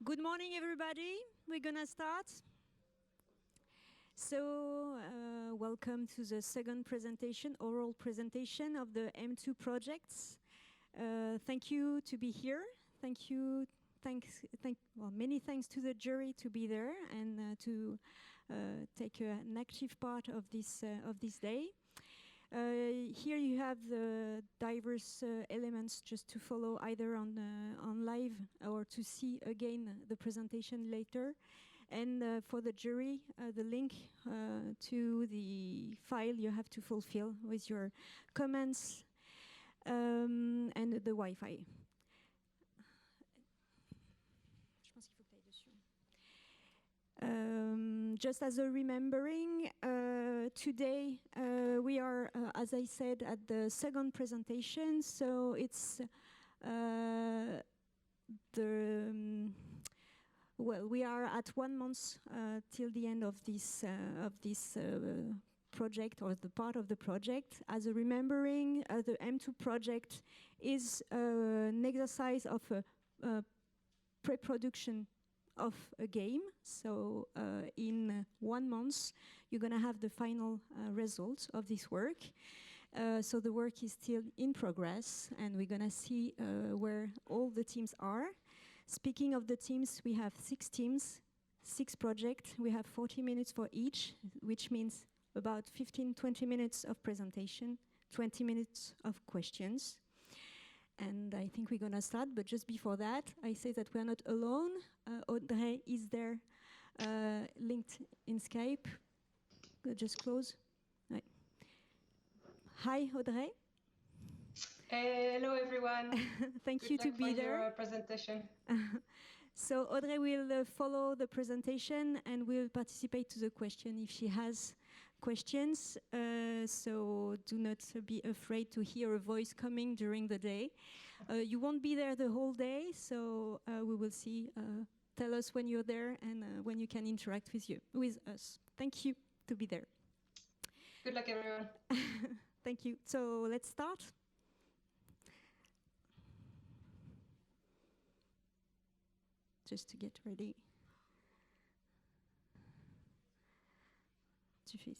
Good morning, everybody. We're gonna start. So, welcome to the second presentation, oral presentation of the M2 projects. Thank you to be here. Many thanks to the jury to be there and to take an active part of this day. Here you have the diverse elements just to follow either on live or to see again the presentation later. And for the jury, the link to the file you have to fulfill with your comments and the Wi-Fi. Just as a remembering, today we are, as I said, at the second presentation, so it's we are at 1 month till the end of this project, or the part of the project. As a remembering, the M2 project is an exercise of a pre-production of a game. So in 1 month, you're going to have the final results of this work. So the work is still in progress, and we're going to see where all the teams are. Speaking of the teams, we have 6 teams, 6 projects. We have 40 minutes for each, which means about 15-20 minutes of presentation, 20 minutes of questions. And I think we're going to start, but just before that, I say that we're not alone. Audrey is there, linked in Skype. Just close. Right. Hi, Audrey. Hello, everyone. Thank you to be there. Your presentation. So Audrey will follow the presentation and will participate to the question if she has questions. So do not be afraid to hear a voice coming during the day. You won't be there the whole day, so we will see. Tell us when you're there and when you can interact with us. Thank you to be there. Good luck, everyone. Thank you. So let's start. Just to get ready. Tu fais.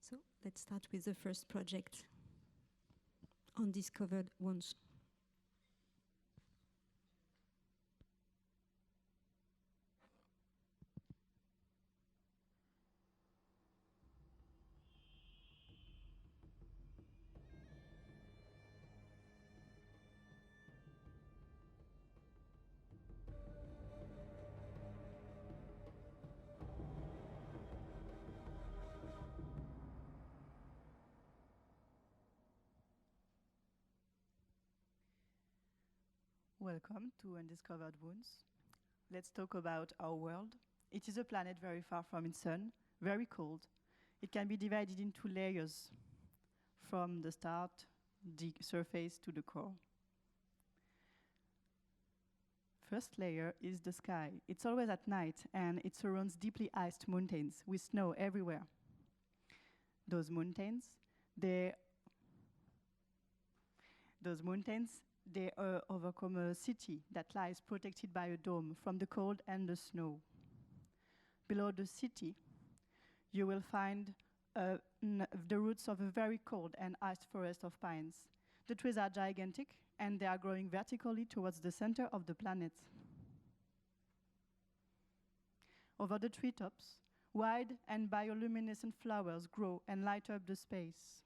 So let's start with the first project, Undiscovered Wounds. Welcome to Undiscovered Wounds. Let's talk about our world. It is a planet very far from its sun, very cold. It can be divided into layers from the start, the surface to the core. First layer is the sky. It's always at night, and it surrounds deeply iced mountains with snow everywhere. Those mountains, they overcome a city that lies protected by a dome from the cold and the snow. Below the city, you will find the roots of a very cold and iced forest of pines. The trees are gigantic, and they are growing vertically towards the center of the planet. Over the treetops, wide and bioluminescent flowers grow and light up the space.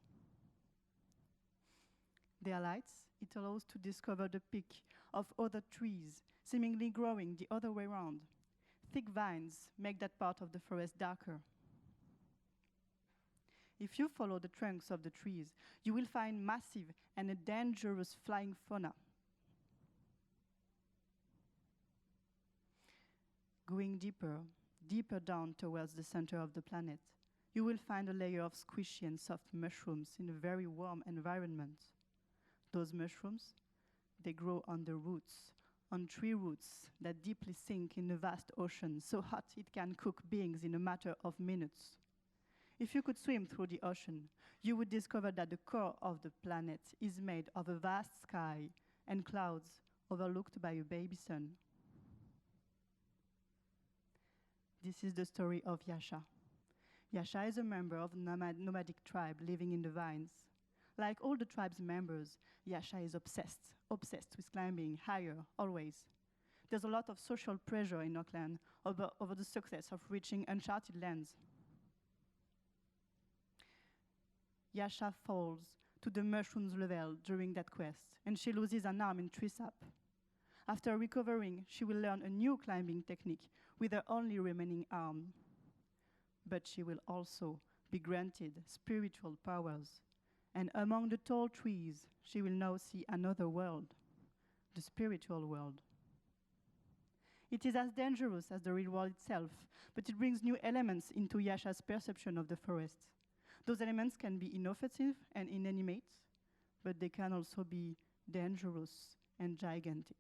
Their lights, it allows to discover the peak of other trees, seemingly growing the other way around. Thick vines make that part of the forest darker. If you follow the trunks of the trees, you will find massive and a dangerous flying fauna. Going deeper down towards the center of the planet, you will find a layer of squishy and soft mushrooms in a very warm environment. Those mushrooms, they grow on the roots, on tree roots that deeply sink in the vast ocean, so hot it can cook beings in a matter of minutes. If you could swim through the ocean, you would discover that the core of the planet is made of a vast sky and clouds overlooked by a baby sun. This is the story of Yasha. Yasha is a member of a nomadic tribe living in the vines. Like all the tribe's members, Yasha is obsessed with climbing higher, always. There's a lot of social pressure in our clan over the success of reaching uncharted lands. Yasha falls to the mushrooms level during that quest, and she loses an arm in tree sap. After recovering, she will learn a new climbing technique with her only remaining arm. But she will also be granted spiritual powers, and among the tall trees, she will now see another world, the spiritual world. It is as dangerous as the real world itself, but it brings new elements into Yasha's perception of the forest. Those elements can be innovative and inanimate, but they can also be dangerous and gigantic.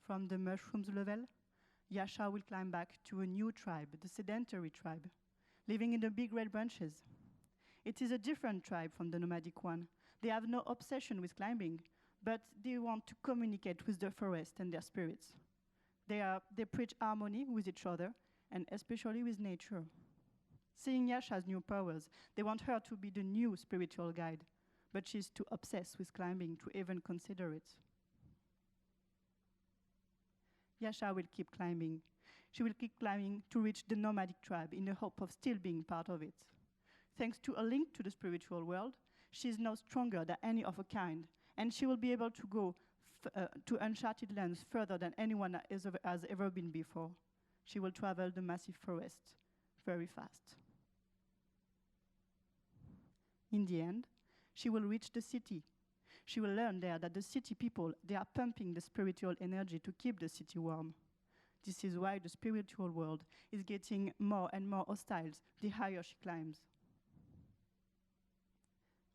From the mushrooms level, Yasha will climb back to a new tribe, the sedentary tribe, living in the big red branches. It is a different tribe from the nomadic one. They have no obsession with climbing, but they want to communicate with the forest and their spirits. They preach harmony with each other, and especially with nature. Seeing Yasha's new powers, they want her to be the new spiritual guide, but she's too obsessed with climbing to even consider it. Yasha will keep climbing. She will keep climbing to reach the nomadic tribe in the hope of still being part of it. Thanks to a link to the spiritual world, she is now stronger than any of her kind, and she will be able to go to uncharted lands further than anyone has ever been before. She will travel the massive forest very fast. In the end, she will reach the city. She will learn there that the city people, they are pumping the spiritual energy to keep the city warm. This is why the spiritual world is getting more and more hostile the higher she climbs.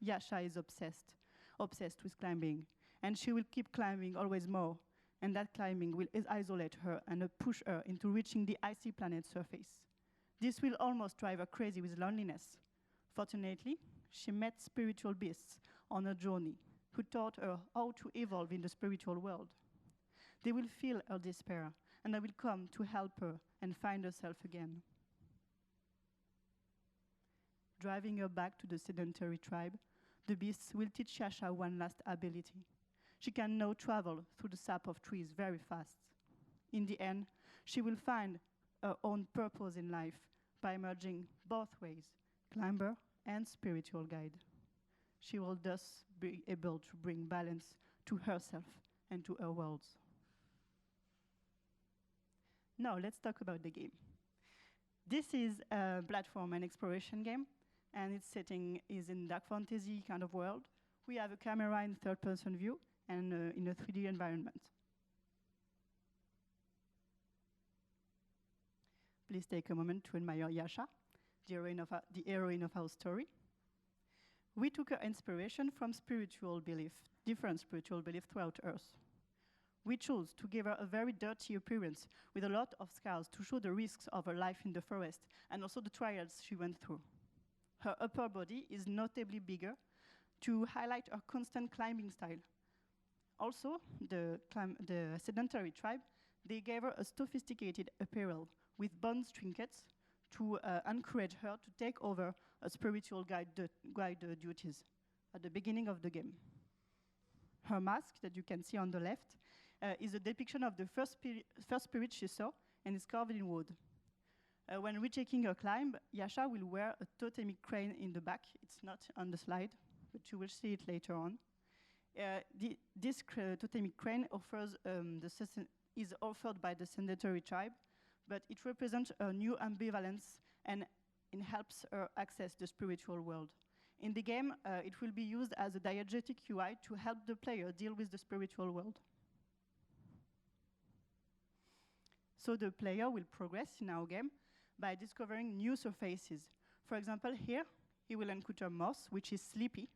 Yasha is obsessed with climbing, and she will keep climbing always more, and that climbing will isolate her and push her into reaching the icy planet's surface. This will almost drive her crazy with loneliness. Fortunately, she met spiritual beasts on her journey who taught her how to evolve in the spiritual world. They will feel her despair, and they will come to help her and find herself again. Driving her back to the sedentary tribe, the beasts will teach Yasha one last ability. She can now travel through the sap of trees very fast. In the end, she will find her own purpose in life by merging both ways, climber and spiritual guide. She will thus be able to bring balance to herself and to her worlds. Now let's talk about the game. This is a platform and exploration game, and its setting is in dark fantasy kind of world. We have a camera in third-person view and in a 3D environment. Please take a moment to admire Yasha, the heroine of our story. We took our inspiration from different spiritual beliefs throughout Earth. We chose to give her a very dirty appearance with a lot of scars to show the risks of her life in the forest and also the trials she went through. Her upper body is notably bigger to highlight her constant climbing style. Also, the sedentary tribe, they gave her a sophisticated apparel with bone trinkets to encourage her to take over a spiritual guide duties at the beginning of the game. Her mask that you can see on the left is a depiction of the first spirit she saw, and is carved in wood. When retaking her climb, Yasha will wear a totemic crane in the back. It's not on the slide, but you will see it later on. This totemic crane is offered by the sedentary tribe, but it represents a new ambivalence and it helps her access the spiritual world. In the game, it will be used as a diegetic UI to help the player deal with the spiritual world. So the player will progress in our game by discovering new surfaces. For example, here, he will encounter moss, which is sleepy,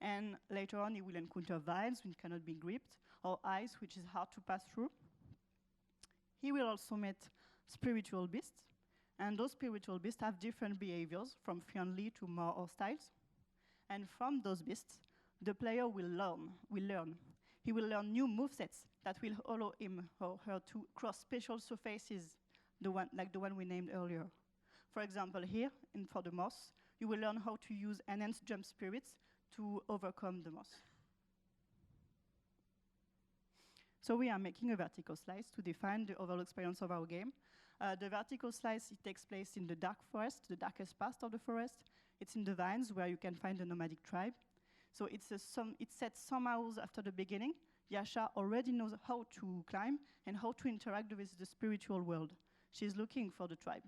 and later on he will encounter vines, which cannot be gripped, or ice, which is hard to pass through. He will also meet spiritual beasts, And those spiritual beasts have different behaviors, from friendly to more hostile. And from those beasts, the player will learn. He will learn new movesets that will allow him or her to cross special surfaces, like the one we named earlier. For example, here, for the moss, you will learn how to use enhanced jump spirits to overcome the moss. So we are making a vertical slice to define the overall experience of our game. The vertical slice, it takes place in the dark forest, the darkest part of the forest. It's in the vines where you can find the nomadic tribe. So it's set some hours after the beginning. Yasha already knows how to climb and how to interact with the spiritual world. She's looking for the tribe.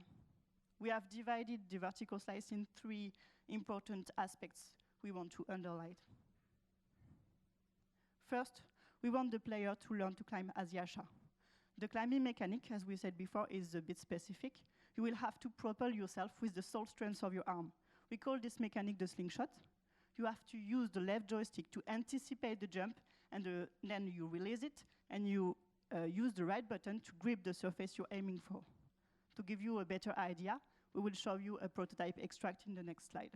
We have divided the vertical slice in 3 important aspects we want to underline. First, we want the player to learn to climb as Yasha. The climbing mechanic, as we said before, is a bit specific. You will have to propel yourself with the sole strength of your arm. We call this mechanic the slingshot. You have to use the left joystick to anticipate the jump, and then you release it, and you use the right button to grip the surface you're aiming for. To give you a better idea, we will show you a prototype extract in the next slide.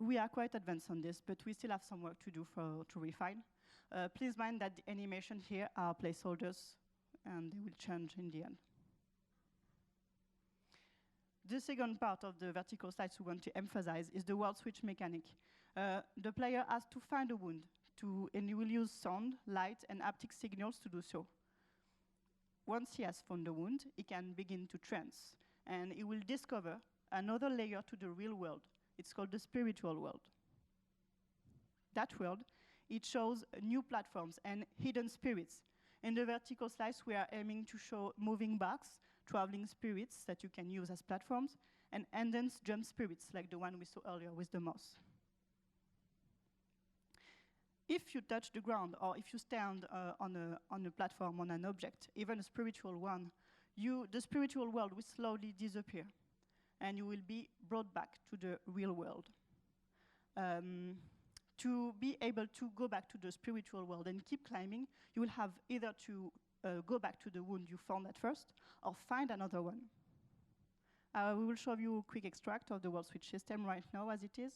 We are quite advanced on this, but we still have some work to do to refine. Please mind that the animation here are placeholders, and they will change in the end. The second part of the vertical slice we want to emphasize is the world switch mechanic. The player has to find a wound, and he will use sound, light, and haptic signals to do so. Once he has found the wound, he can begin to trance, and he will discover another layer to the real world. It's called the spiritual world. That world, it shows new platforms and hidden spirits. In the vertical slice, we are aiming to show moving barks, traveling spirits that you can use as platforms, and enhanced jump spirits, like the one we saw earlier with the moss. If you touch the ground, or if you stand on a platform, on an object, even a spiritual one, the spiritual world will slowly disappear, and you will be brought back to the real world. To be able to go back to the spiritual world and keep climbing, you will have either to go back to the wound you found at first, or find another one. We will show you a quick extract of the world switch system right now as it is.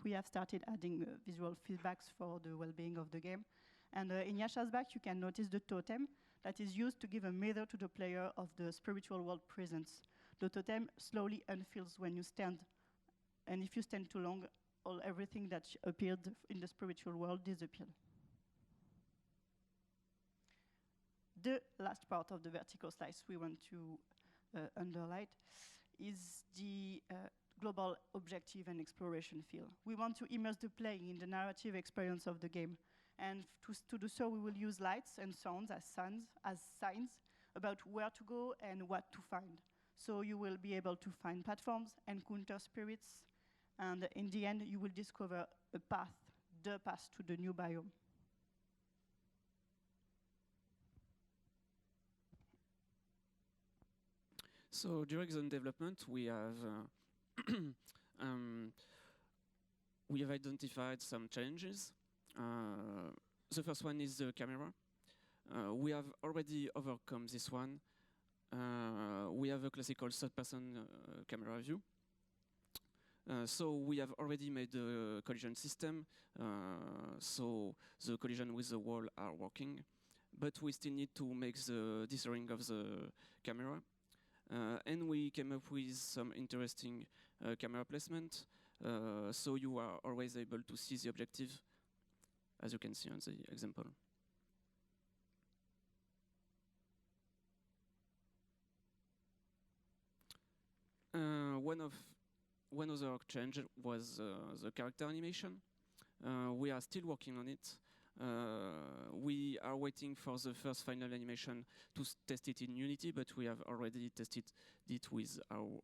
We have started adding visual feedbacks for the well-being of the game. And in Yasha's back, you can notice the totem that is used to give a mirror to the player of the spiritual world presence. The totem slowly unfills when you stand, and if you stand too long, everything that appeared in the spiritual world disappeared. The last part of the vertical slice we want to underline is the global objective and exploration feel. We want to immerse the player in the narrative experience of the game. And to do so, we will use lights and sounds as signs about where to go and what to find. So you will be able to find platforms, encounter spirits, and in the end, you will discover a path, the path to the new biome. So during the development, we have identified some challenges. The first one is the camera. We have already overcome this one. We have a classical third-person camera view. So we have already made the collision system, so the collision with the wall are working, but we still need to make the dithering of the camera. And we came up with some interesting camera placement, so you are always able to see the objective, as you can see on the example. One other change was the character animation. We are still working on it. We are waiting for the first final animation to test it in Unity, but we have already tested it with our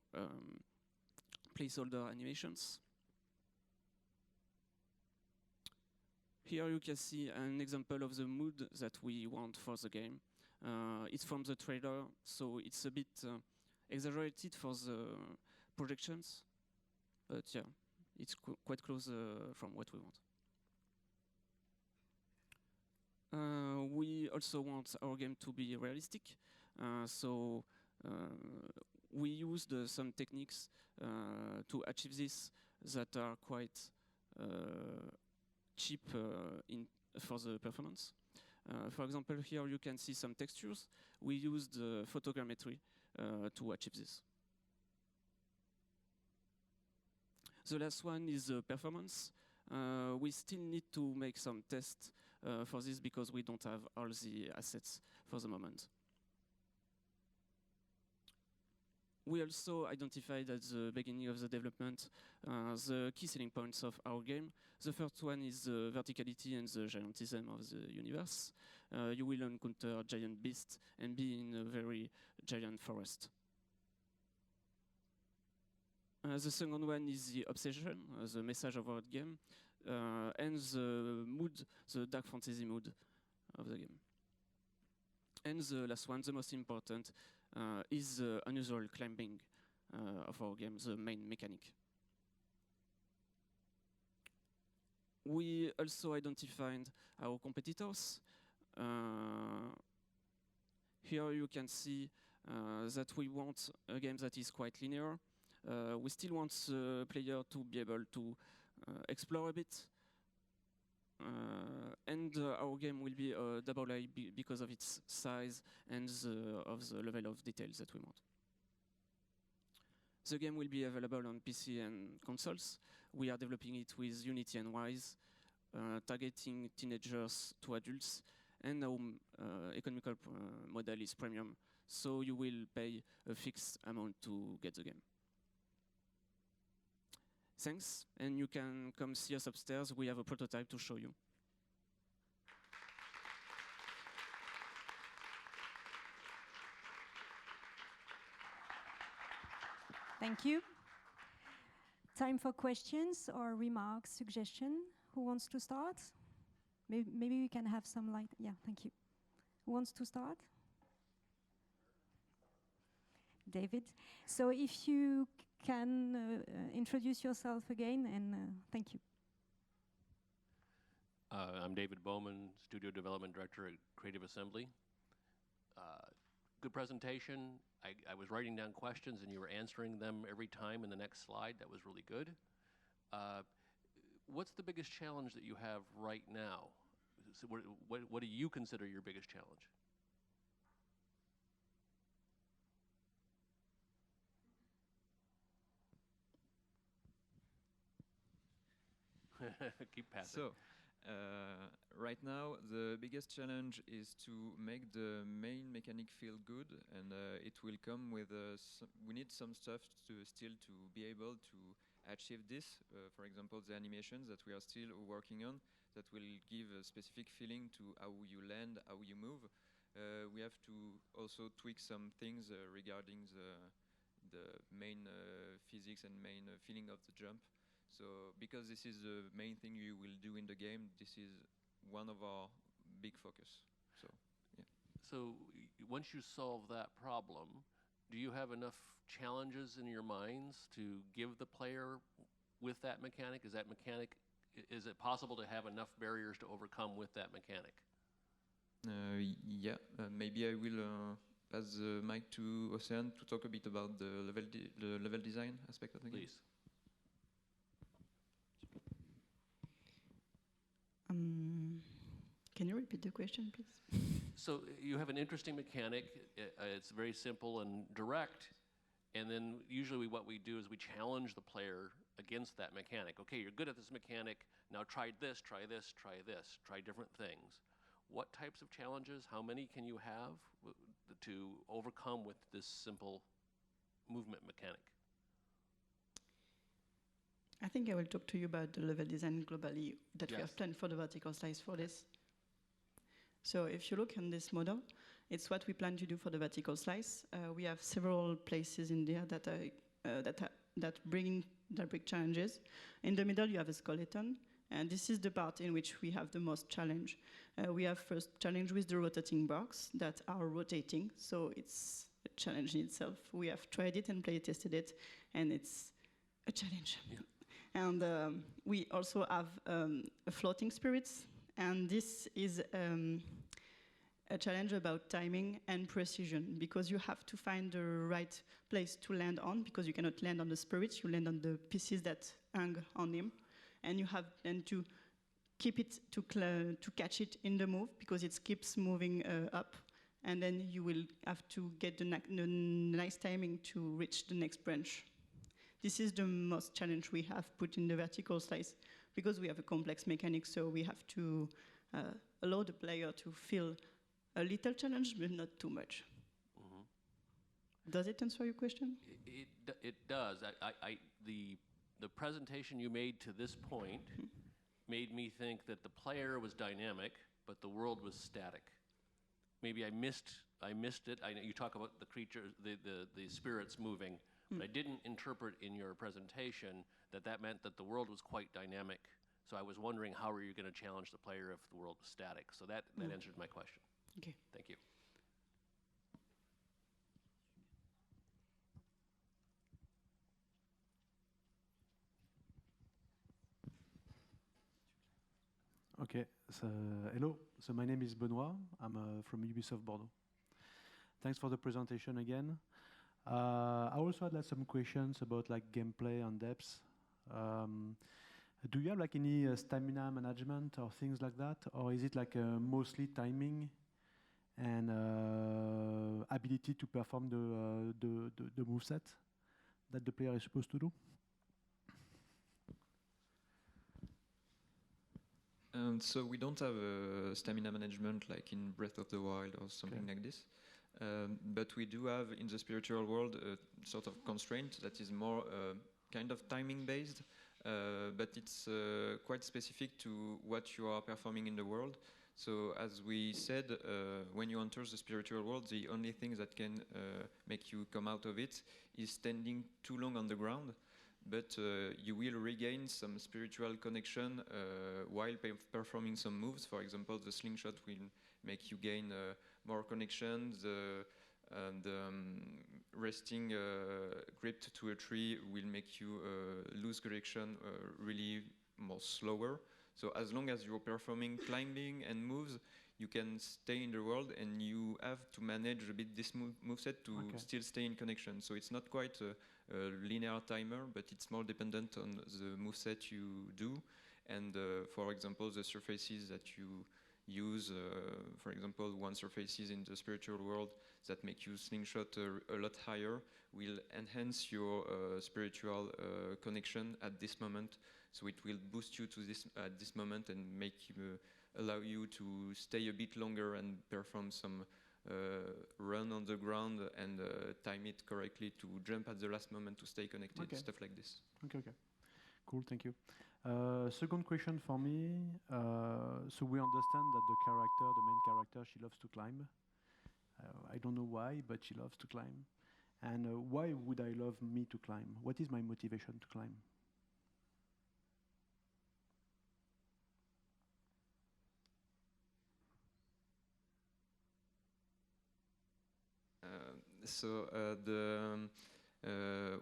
placeholder animations. Here you can see an example of the mood that we want for the game. It's from the trailer, so it's a bit exaggerated for the projections, but yeah, it's quite close from what we want. We also want our game to be realistic, so we used some techniques to achieve this that are quite cheap for the performance. For example, here you can see some textures. We used photogrammetry to achieve this. The last one is performance. We still need to make some tests for this because we don't have all the assets for the moment. We also identified at the beginning of the development the key selling points of our game. The first one is the verticality and the giantism of the universe. You will encounter giant beasts and be in a very giant forest. The second one is the obsession, the message of our game, and the mood, the dark fantasy mood of the game. And the last one, the most important, is the unusual climbing of our game, the main mechanic. We also identified our competitors. Here you can see that we want a game that is quite linear. We still want the player to be able to explore a bit. And our game will be a double A because of its size and of the level of details that we want. The game will be available on PC and consoles. We are developing it with Unity and Wise, targeting teenagers to adults, and our economical model is premium, so you will pay a fixed amount to get the game. Thanks, and you can come see us upstairs. We have a prototype to show you. Thank you. Time for questions or remarks, suggestion. Who wants to start? Maybe we can have some light. Yeah, thank you. Who wants to start? David. So if you can introduce yourself again, and thank you. I'm David Bowman, Studio Development Director at Creative Assembly. Good presentation. I was writing down questions and you were answering them every time in the next slide. That was really good. What's the biggest challenge that you have right now? So what do you consider your biggest challenge? Keep passing. So, right now, the biggest challenge is to make the main mechanic feel good, and it will come with we need some stuff to be able to achieve this. For example, the animations that we are still working on that will give a specific feeling to how you land, how you move. We have to also tweak some things regarding the main physics and main feeling of the jump. So, because this is the main thing you will do in the game, this is one of our big focus. So, yeah. So, once you solve that problem, do you have enough challenges in your minds to give the player with that mechanic? Is it possible to have enough barriers to overcome with that mechanic? Yeah, maybe I will pass the mic to Océane to talk a bit about the level design aspect of the game. Please. Can you repeat the question, please? So you have an interesting mechanic. It's very simple and direct. And then usually what we do is we challenge the player against that mechanic. Okay, you're good at this mechanic. Now try this, try this, try this. Try different things. What types of challenges, how many can you have to overcome with this simple movement mechanic? I think I will talk to you about the level design globally that we have planned for the vertical slice for this. So if you look on this model, it's what we plan to do for the vertical slice. We have several places in there that bring challenges. In the middle, you have a skeleton. And this is the part in which we have the most challenge. We have first challenge with the rotating box that are rotating, so it's a challenge in itself. We have tried it and play tested it, and it's a challenge. Yeah. And we also have floating spirits, and this is a challenge about timing and precision, because you have to find the right place to land on, because you cannot land on the spirits, you land on the pieces that hang on him, and you have then to keep it to catch it in the move, because it keeps moving up, and then you will have to get the nice timing to reach the next branch. This is the most challenge we have put in the vertical slice, because we have a complex mechanic, so we have to allow the player to feel a little challenge, but not too much. Mm-hmm. Does it answer your question? It does. The presentation you made to this point made me think that the player was dynamic, but the world was static. Maybe I missed it. I know you talk about the creatures, the spirits moving, but I didn't interpret in your presentation that meant that the world was quite dynamic. So I was wondering, how are you going to challenge the player if the world was static? So that answered my question. Okay. Thank you. Okay, so hello. So my name is Benoit. I'm from Ubisoft Bordeaux. Thanks for the presentation again. I also had some questions about gameplay and depth. Do you have any stamina management or things like that, or is it mostly timing and ability to perform the moveset that the player is supposed to do? So we don't have stamina management like in Breath of the Wild or something like this. But we do have in the spiritual world a sort of constraint that is more kind of timing based, but it's quite specific to what you are performing in the world. So as we said, when you enter the spiritual world, the only thing that can make you come out of it is standing too long on the ground. But you will regain some spiritual connection while performing some moves. For example, the slingshot will make you gain more connection. The resting gripped to a tree will make you lose connection really more slower. So as long as you're performing climbing and moves, you can stay in the world, and you have to manage a bit this moveset to still stay in connection. So it's not quite a linear timer, but it's more dependent on the moveset you do. And for example, the surfaces that you use, for example, one surfaces in the spiritual world that make you slingshot a lot higher will enhance your spiritual connection at this moment. So it will boost you to this at this moment and make you allow you to stay a bit longer and perform some run on the ground and time it correctly to jump at the last moment to stay connected, stuff like this. Okay. Cool, thank you. Second question for me. So we understand that the main character, she loves to climb. I don't know why, but she loves to climb. And why would I love me to climb? What is my motivation to climb? So the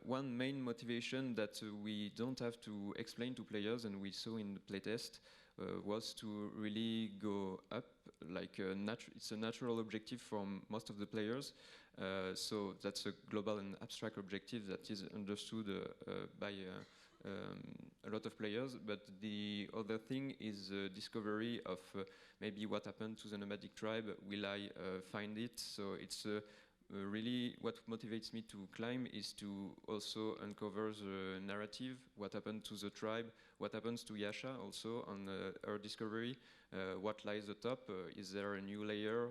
one main motivation that we don't have to explain to players, and we saw in the playtest, was to really go up. It's a natural objective for most of the players. So that's a global and abstract objective that is understood by a lot of players. But the other thing is the discovery of maybe what happened to the nomadic tribe. Will I find it? So it's really what motivates me to climb is to also uncover the narrative, what happened to the tribe, what happens to Yasha also on her discovery, what lies at the top, is there a new layer?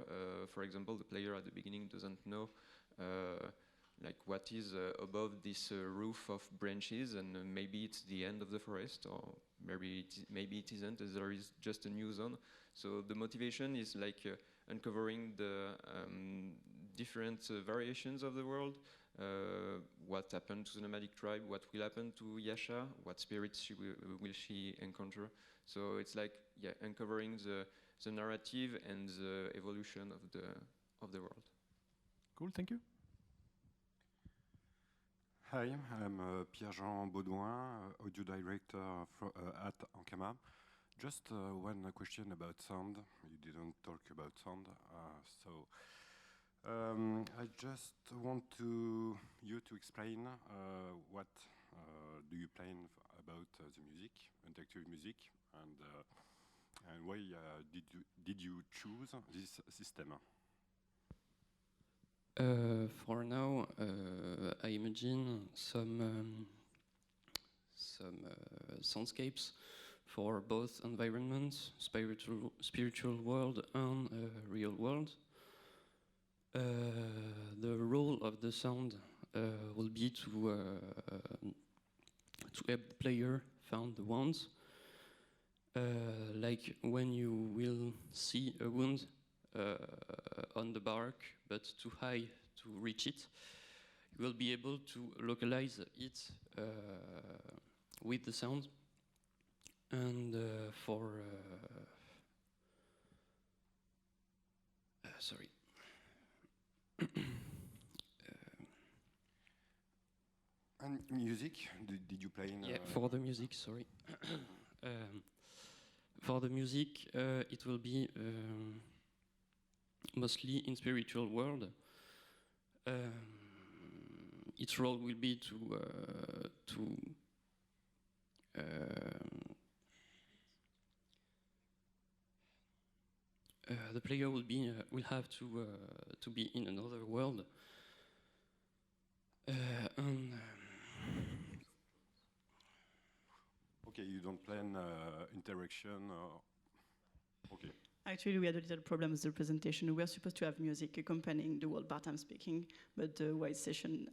For example, the player at the beginning doesn't know what is above this roof of branches, and maybe it's the end of the forest, or maybe it isn't, as there is just a new zone. So the motivation is uncovering the different variations of the world, what happened to the nomadic tribe, what will happen to Yasha, what spirits will she encounter. So it's like uncovering the narrative and the evolution of the world. Cool, thank you. Hi, I'm Pierre-Jean Baudouin, audio director at Ankama. Just one question about sound. You didn't talk about sound, so I just want you to explain what do you plan about the music, interactive music, and why did you choose this system? For now, I imagine some soundscapes for both environments, spiritual world and real world. The role of the sound will be to help the player find the wounds. Like when you will see a wound on the bark, but too high to reach it, you will be able to localize it with the sound. And sorry. And music, did you play in? Yeah, for the music, sorry. For the music, it will be mostly in spiritual world. Its role will be to the player will have to be in another world, and Okay, you don't plan interaction. Okay. Actually, we had a little problem with the presentation. We were supposed to have music accompanying the whole part I'm speaking, but the white session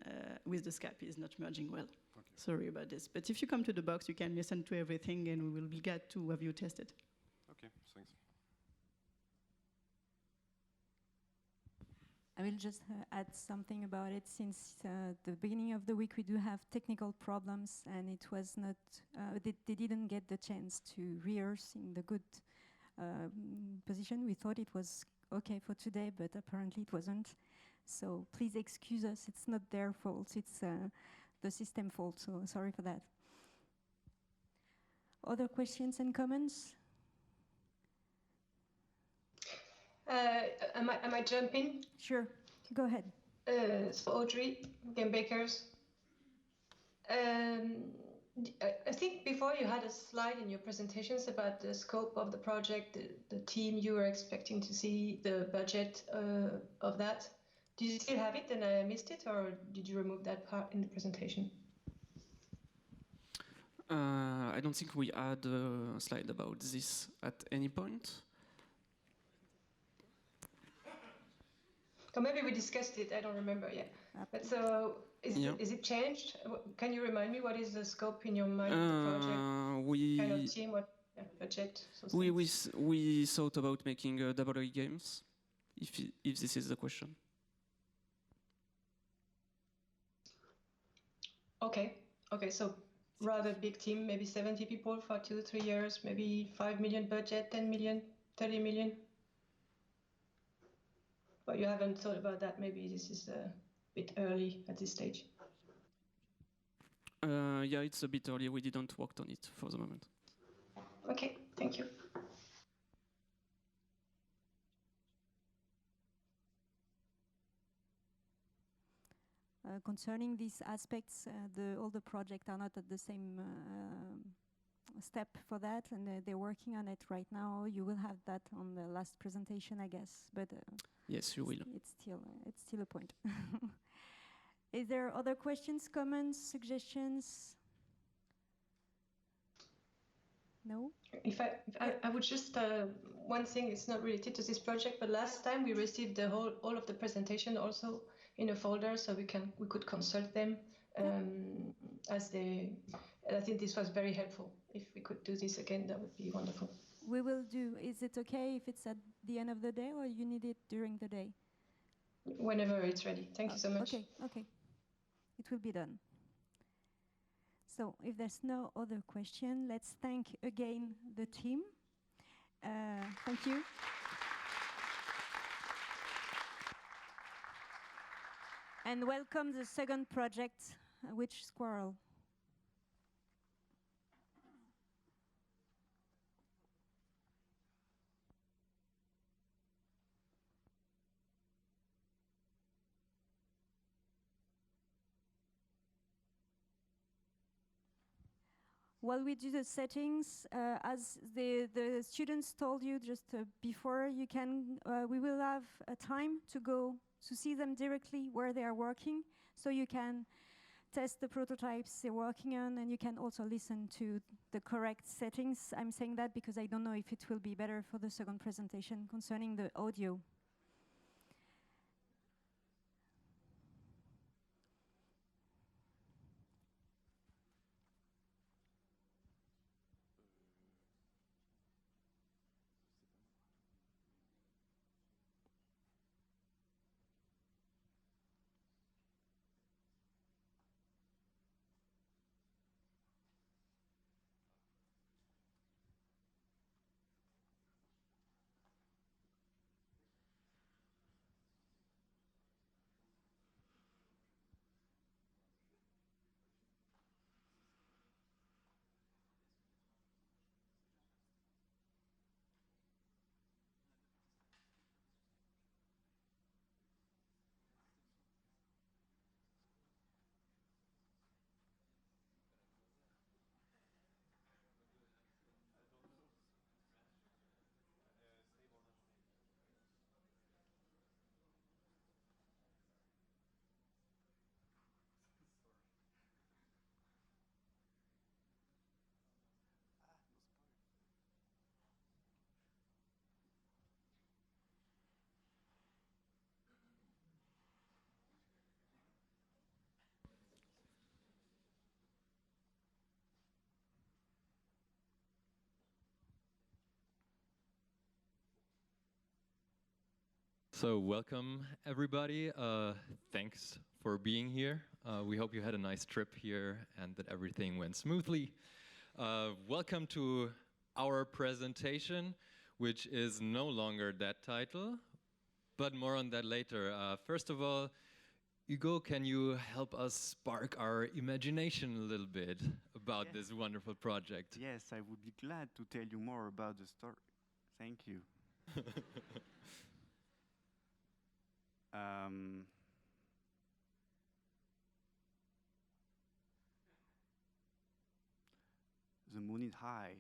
with the Skype is not merging well. Okay. Sorry about this. But if you come to the box, you can listen to everything, and we will be glad to have you tested. Okay, thanks. I will just add something about it. Since the beginning of the week, we do have technical problems, and it was not. They didn't get the chance to rehearse in the good position. We thought it was okay for today, but apparently it wasn't. So please excuse us. It's not their fault. It's the system fault. So sorry for that. Other questions and comments? Am I jumping? Sure, go ahead. So Audrey, Game Bakers. I think before you had a slide in your presentations about the scope of the project, the team you were expecting to see, the budget of that. Do you still have it and I missed it, or did you remove that part in the presentation? I don't think we had a slide about this at any point. Or maybe we discussed it, I don't remember yet. But so, is it changed? Can you remind me what is the scope in your mind of the project? Kind of team, what budget? We thought about making double A games, if this is the question. Okay, so rather big team, maybe 70 people for 2-3 years, maybe 5 million budget, 10 million, 30 million. But you haven't thought about that. Maybe this is a bit early at this stage. Yeah, it's a bit early. We didn't work on it for the moment. Okay, thank you. Concerning these aspects, all the projects are not at the same step for that, and they're working on it right now. You will have that on the last presentation, I guess. But yes, you will. It's still a point. Is there other questions, comments, suggestions? No? If I would just one thing, it's not related to this project, but last time we received all of the presentation also in a folder, so we could consult them as they. I think this was very helpful. If we could do this again, that would be wonderful. We will do. Is it okay if it's at the end of the day, or you need it during the day? Whenever it's ready. Thank you so much. Okay. It will be done. So if there's no other question, let's thank again the team. Thank you. And welcome the second project, which is Quarrel. While we do the settings, as the students told you just before, you can we will have a time to go to see them directly where they are working, so you can test the prototypes they're working on, and you can also listen to the correct settings. I'm saying that because I don't know if it will be better for the second presentation concerning the audio. So welcome everybody. Thanks for being here. We hope you had a nice trip here and that everything went smoothly. Welcome to our presentation, which is no longer that title, but more on that later. First of all, Hugo, can you help us spark our imagination a little bit about this wonderful project? Yes, I would be glad to tell you more about the story. Thank you. The moon is high.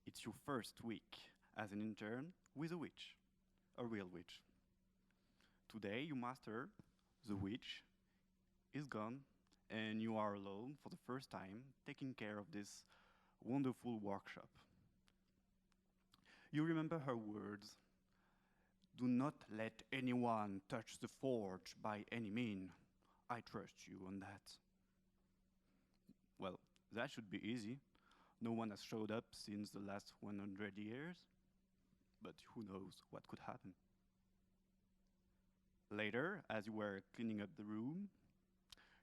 It's your first week as an intern with a witch, a real witch. Today you master the witch is gone and you are alone for the first time taking care of this wonderful workshop. You remember her words. Do not let anyone touch the forge by any means. I trust you on that. Well, that should be easy. No one has showed up since the last 100 years, but who knows what could happen. Later, as you were cleaning up the room,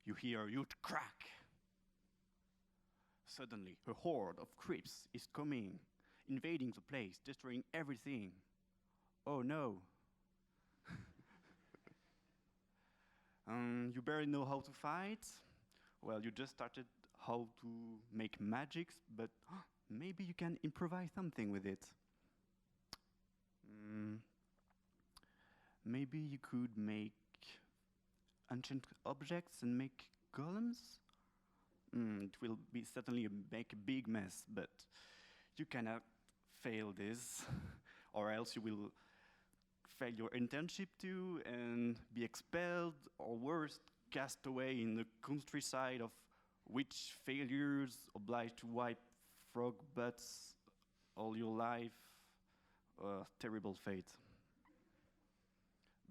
you hear a huge crack. Suddenly, a horde of creeps is coming, invading the place, destroying everything. Oh no. You barely know how to fight? Well, you just started how to make magics, but maybe you can improvise something with it. Maybe you could make ancient objects and make golems? It will be certainly make a big mess, but you cannot fail this, or else you will fail your internship too and be expelled, or worse, cast away in the countryside of witch failures, obliged to wipe frog butts all your life. Terrible fate.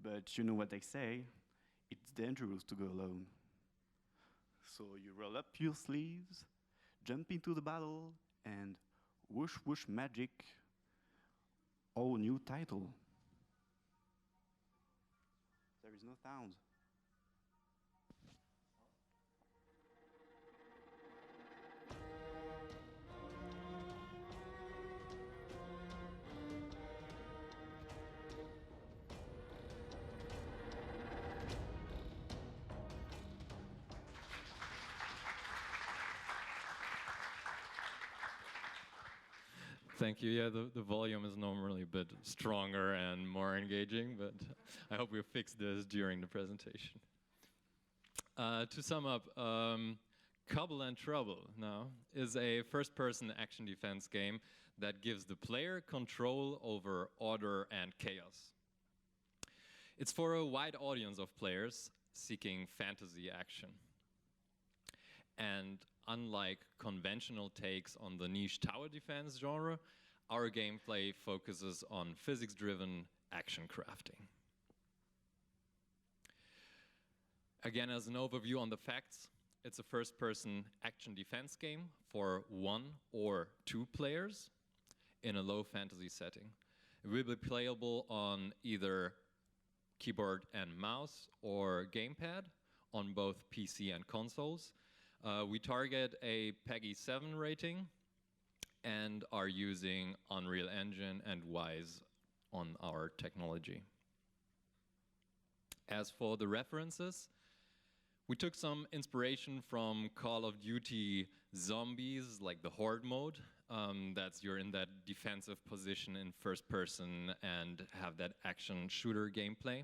But you know what they say, it's dangerous to go alone. So you roll up your sleeves, jump into the battle, and whoosh whoosh magic, all new title. There is no sound. Thank you. Yeah, the volume is normally a bit stronger and more engaging, but I hope we'll fix this during the presentation. To sum up, Cobble and Trouble now is a first-person action defense game that gives the player control over order and chaos. It's for a wide audience of players seeking fantasy action. And unlike conventional takes on the niche tower defense genre, our gameplay focuses on physics-driven action crafting. Again, as an overview on the facts, it's a first-person action defense game for 1 or 2 players in a low fantasy setting. It will be playable on either keyboard and mouse or gamepad on both PC and consoles. We target a PEGI 7 rating and are using Unreal Engine and Wise on our technology. As for the references, we took some inspiration from Call of Duty Zombies, like the Horde mode. That's you're in that defensive position in first person and have that action shooter gameplay.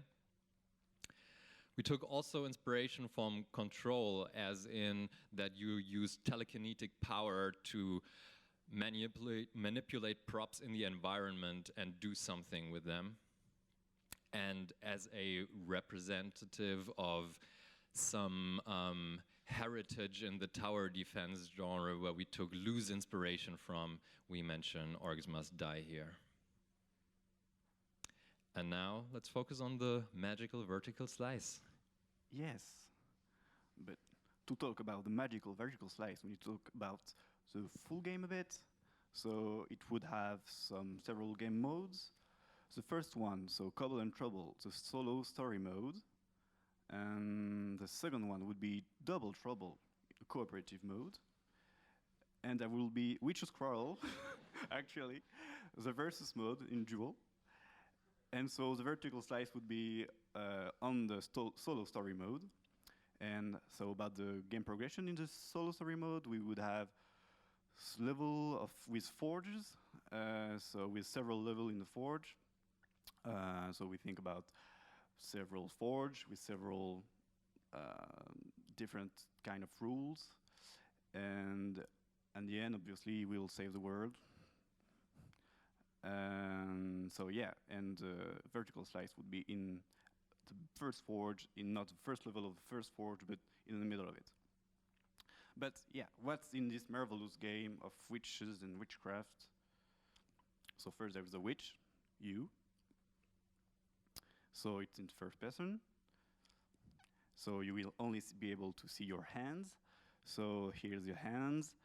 We took also inspiration from Control, as in that you use telekinetic power to manipulate props in the environment and do something with them. And as a representative of some heritage in the tower defense genre where we took loose inspiration from, we mention Orcs Must Die here. And now let's focus on the magical vertical slice. Yes, but to talk about the magical vertical slice, we need to talk about the full game a bit. So it would have several game modes. The first one, so Cobble and Trouble, the solo story mode. And the second one would be Double Trouble, a cooperative mode. And there will be Witch's Quarrel, actually, the versus mode in duel. And so the vertical slice would be on the solo story mode. And so about the game progression in the solo story mode, we would have level with forges, so with several levels in the forge. So we think about several forge with several different kind of rules, and at the end, obviously, we'll save the world. So yeah, and vertical slice would be in the first forge, in not the first level of the first forge, but in the middle of it. But yeah, what's in this marvelous game of witches and witchcraft? So first there's the witch, you. So it's in first person. So you will only be able to see your hands. So here's your hands.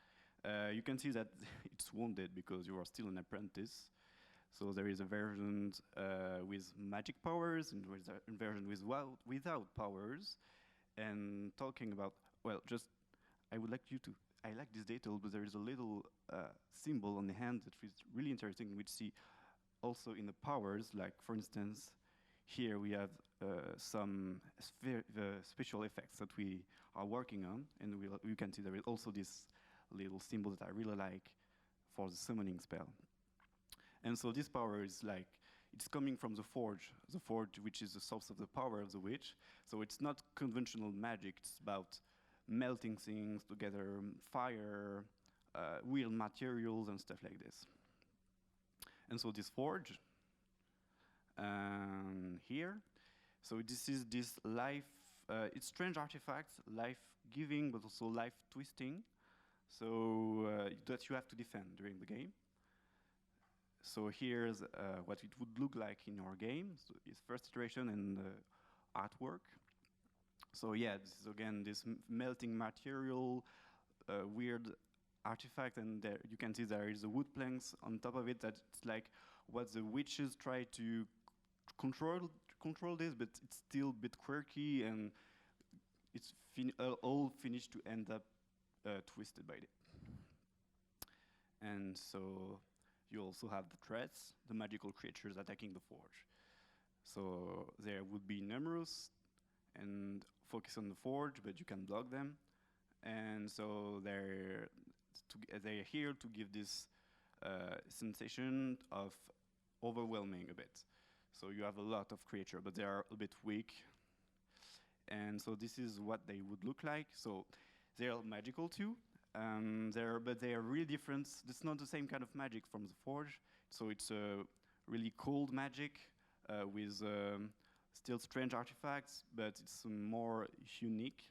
You can see that it's wounded because you are still an apprentice. So there is a version with magic powers and there's a version without powers. And talking about, well, just, I would like you to, I like this detail, but there is a little symbol on the hand that is really interesting, which see also in the powers, like for instance, here we have some special effects that we are working on, and you can see there is also this little symbol that I really like for the summoning spell. And so this power is like, it's coming from the forge which is the source of the power of the witch. So it's not conventional magic, it's about melting things together, fire, real materials and stuff like this. And so this forge, here, so this is this life, it's strange artifacts, life-giving but also life-twisting, so that you have to defend during the game. So here's what it would look like in your game. So it's first iteration and artwork. So yeah, this is again this melting material, weird artifact, and there you can see there is a wood planks on top of it. That's like what the witches try to control this, but it's still a bit quirky, and it's all finished to end up twisted by it. And so you also have the threats, the magical creatures attacking the forge. So there would be numerous and focus on the forge, but you can block them. And so they're here to give this sensation of overwhelming a bit. So you have a lot of creature, but they are a bit weak. And so this is what they would look like. So they are magical too, but they are really different. It's not the same kind of magic from the Forge. So it's a really cold magic with still strange artifacts, but it's more unique.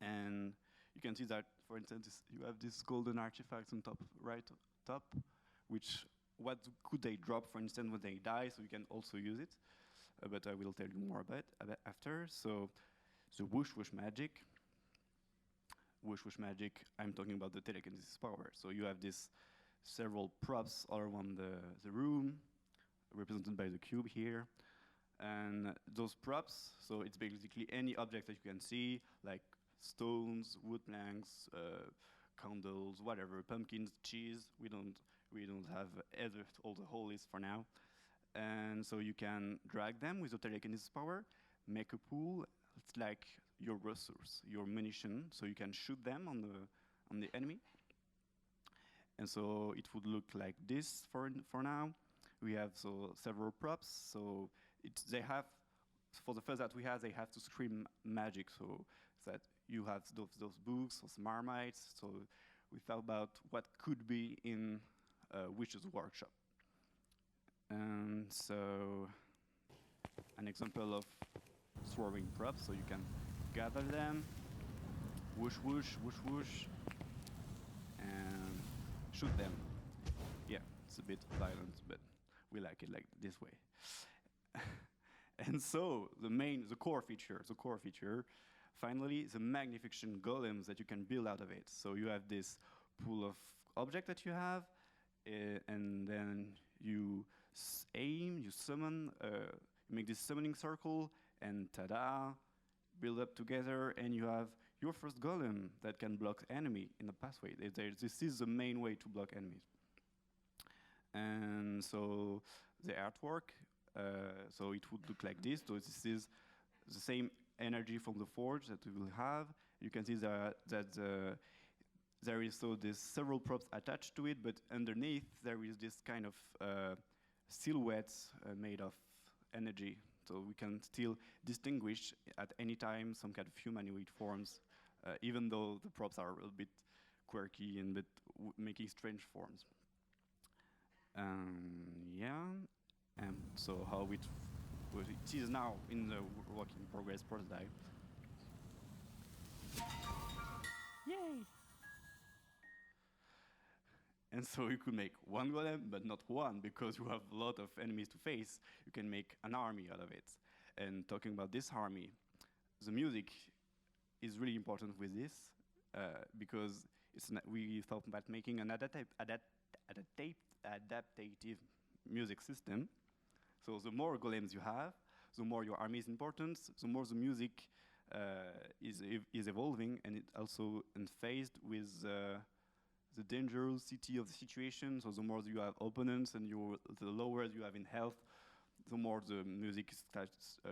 And you can see that, for instance, you have these golden artifacts on top, right top, which what could they drop, for instance, when they die, so you can also use it. But I will tell you more about after. So the whoosh whoosh magic. Whoosh whoosh magic, I'm talking about the telekinesis power. So you have this several props all around the room, represented by the cube here. And those props, so it's basically any object that you can see, like stones, wood planks, candles, whatever, pumpkins, cheese. We don't have all the whole list for now. And so you can drag them with the telekinesis power, make a pool. It's like your resource, your munition, so you can shoot them on the enemy. And so it would look like this for now. We have several props. So they have, for the first that we have, they have to scream magic. So that you have those books, those marmites. So we thought about what could be in Witch's Workshop. And so an example of throwing props, so you can gather them, whoosh, whoosh, whoosh, whoosh, and shoot them. Yeah, it's a bit violent, but we like it like this way. And so the core feature, finally, the magnificent golems that you can build out of it. So you have this pool of objects that you have, and then you aim, you summon, you make this summoning circle, and ta-da, build up together, and you have your first golem that can block enemy in the pathway. This is the main way to block enemies. And so the artwork, so it would look like this. So this is the same energy from the forge that we will have. You can see that there is these several props attached to it, but underneath there is this kind of silhouettes made of energy. So we can still distinguish at any time some kind of humanoid forms, even though the props are a bit quirky and making strange forms. And so how it is now in the work in progress prototype. Yay! And so you could make one golem, but not one, because you have a lot of enemies to face. You can make an army out of it. And talking about this army, the music is really important with this, because we thought about making an adaptive music system. So the more golems you have, the more your army is important, the more the music is evolving, and it also unfazed with the dangerosity of the situation. So the more you have opponents and the lower you have in health, the more the music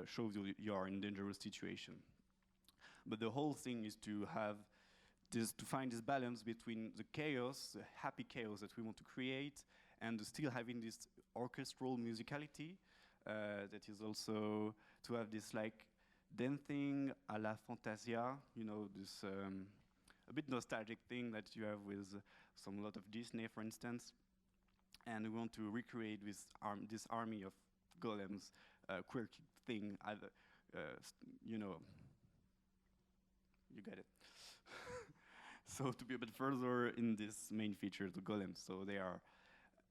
shows you are in a dangerous situation. But the whole thing is to find this balance between the chaos, the happy chaos that we want to create, and still having this orchestral musicality that is also to have this like dancing a la Fantasia, this a bit nostalgic thing that you have with a lot of Disney, for instance. And we want to recreate this army of golems, quirky thing, you get it. So to be a bit further in this main feature, the golems, so they are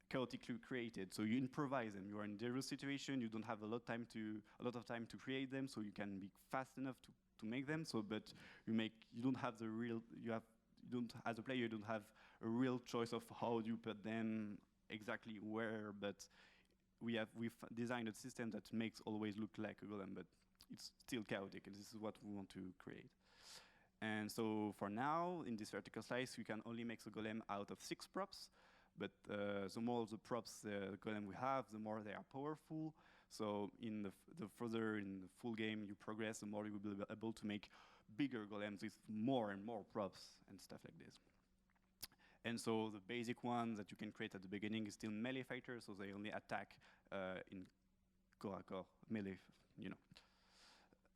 chaotically created. So you improvise them. You are in a dangerous situation. You don't have a lot of time to create them. So you can be fast enough to make them. So, but you don't have as a player, you don't have a real choice of how you put them exactly where. But we've designed a system that makes always look like a golem, but it's still chaotic, and this is what we want to create. And so for now, in this vertical slice, we can only make the golem out of 6 props. But the more the props the golem we have, the more they are powerful. So in the further in the full game you progress, the more you will be able to make bigger golems with more and more props and stuff like this. And so the basic one that you can create at the beginning is still melee fighters, so they only attack in corps-à-corps, melee, you know.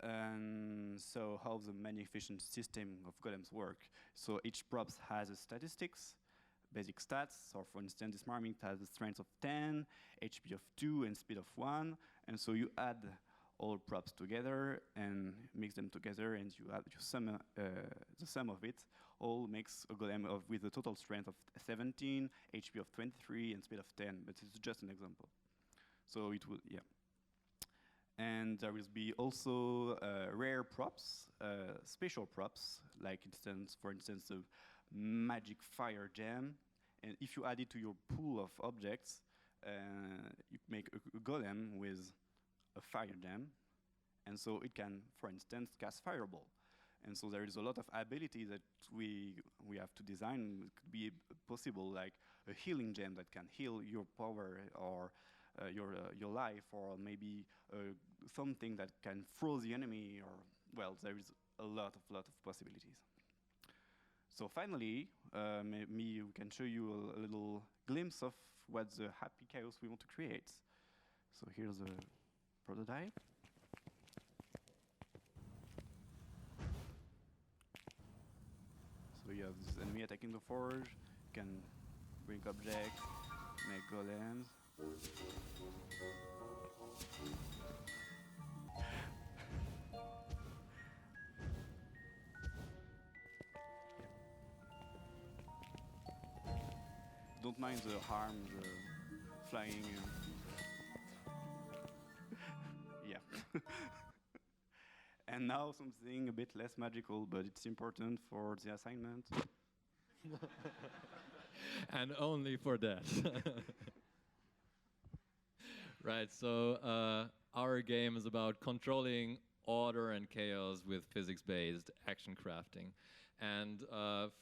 And so how the magnificent system of golems work. So each props has a statistics, basic stats. So for instance, this marmot has a strength of 10, HP of 2, and speed of 1. And so you add all props together and mix them together, and you sum the sum of it all makes a golem with a total strength of 17, HP of 23, and speed of 10. But it's just an example. So it will, yeah. And there will be also rare props, special props, like for instance, a magic fire gem. And if you add it to your pool of objects, you make a golem with a fire gem. And so it can, for instance, cast fireball. And so there is a lot of ability that we have to design. It could be possible, like a healing gem that can heal your power or your life, or maybe something that can throw the enemy, or, well, there is a lot of possibilities. So finally, we can show you a little glimpse of what the happy chaos we want to create. So here's a prototype. So you have this enemy attacking the forge. You can bring objects, make golems. Don't mind the harm, the flying. Yeah. And now something a bit less magical, but it's important for the assignment. And only for that. Right, so our game is about controlling order and chaos with physics-based action crafting. And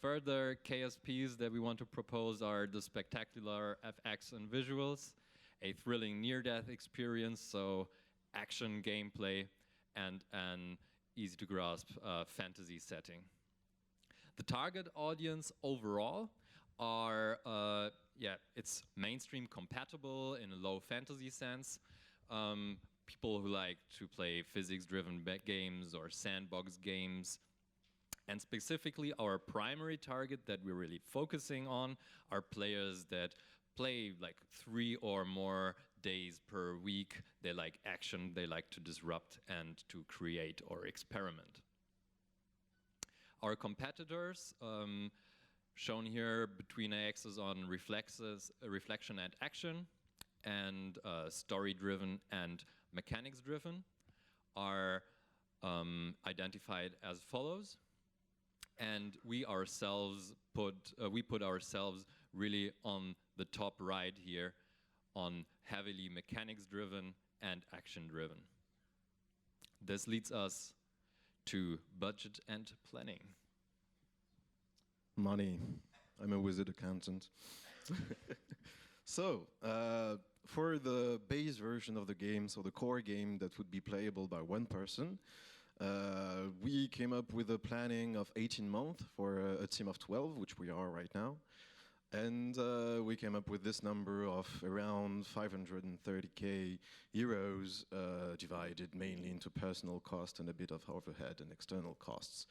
further KSPs that we want to propose are the spectacular FX and visuals, a thrilling near-death experience, so action gameplay, and an easy-to-grasp fantasy setting. The target audience overall are, it's mainstream compatible in a low fantasy sense. People who like to play physics-driven games or sandbox games. And specifically, our primary target that we're really focusing on are players that play like 3 or more days per week. They like action, they like to disrupt and to create or experiment. Our competitors, shown here between axes on reflection and action, and story-driven and mechanics-driven, are identified as follows. And we ourselves put ourselves really on the top right here, on heavily mechanics-driven and action-driven. This leads us to budget and planning. Money. I'm a wizard accountant. So, for the base version of the game, so the core game that would be playable by one person, we came up with a planning of 18 months for a team of 12, which we are right now. And we came up with this number of around 530k euros, divided mainly into personal cost and a bit of overhead and external costs.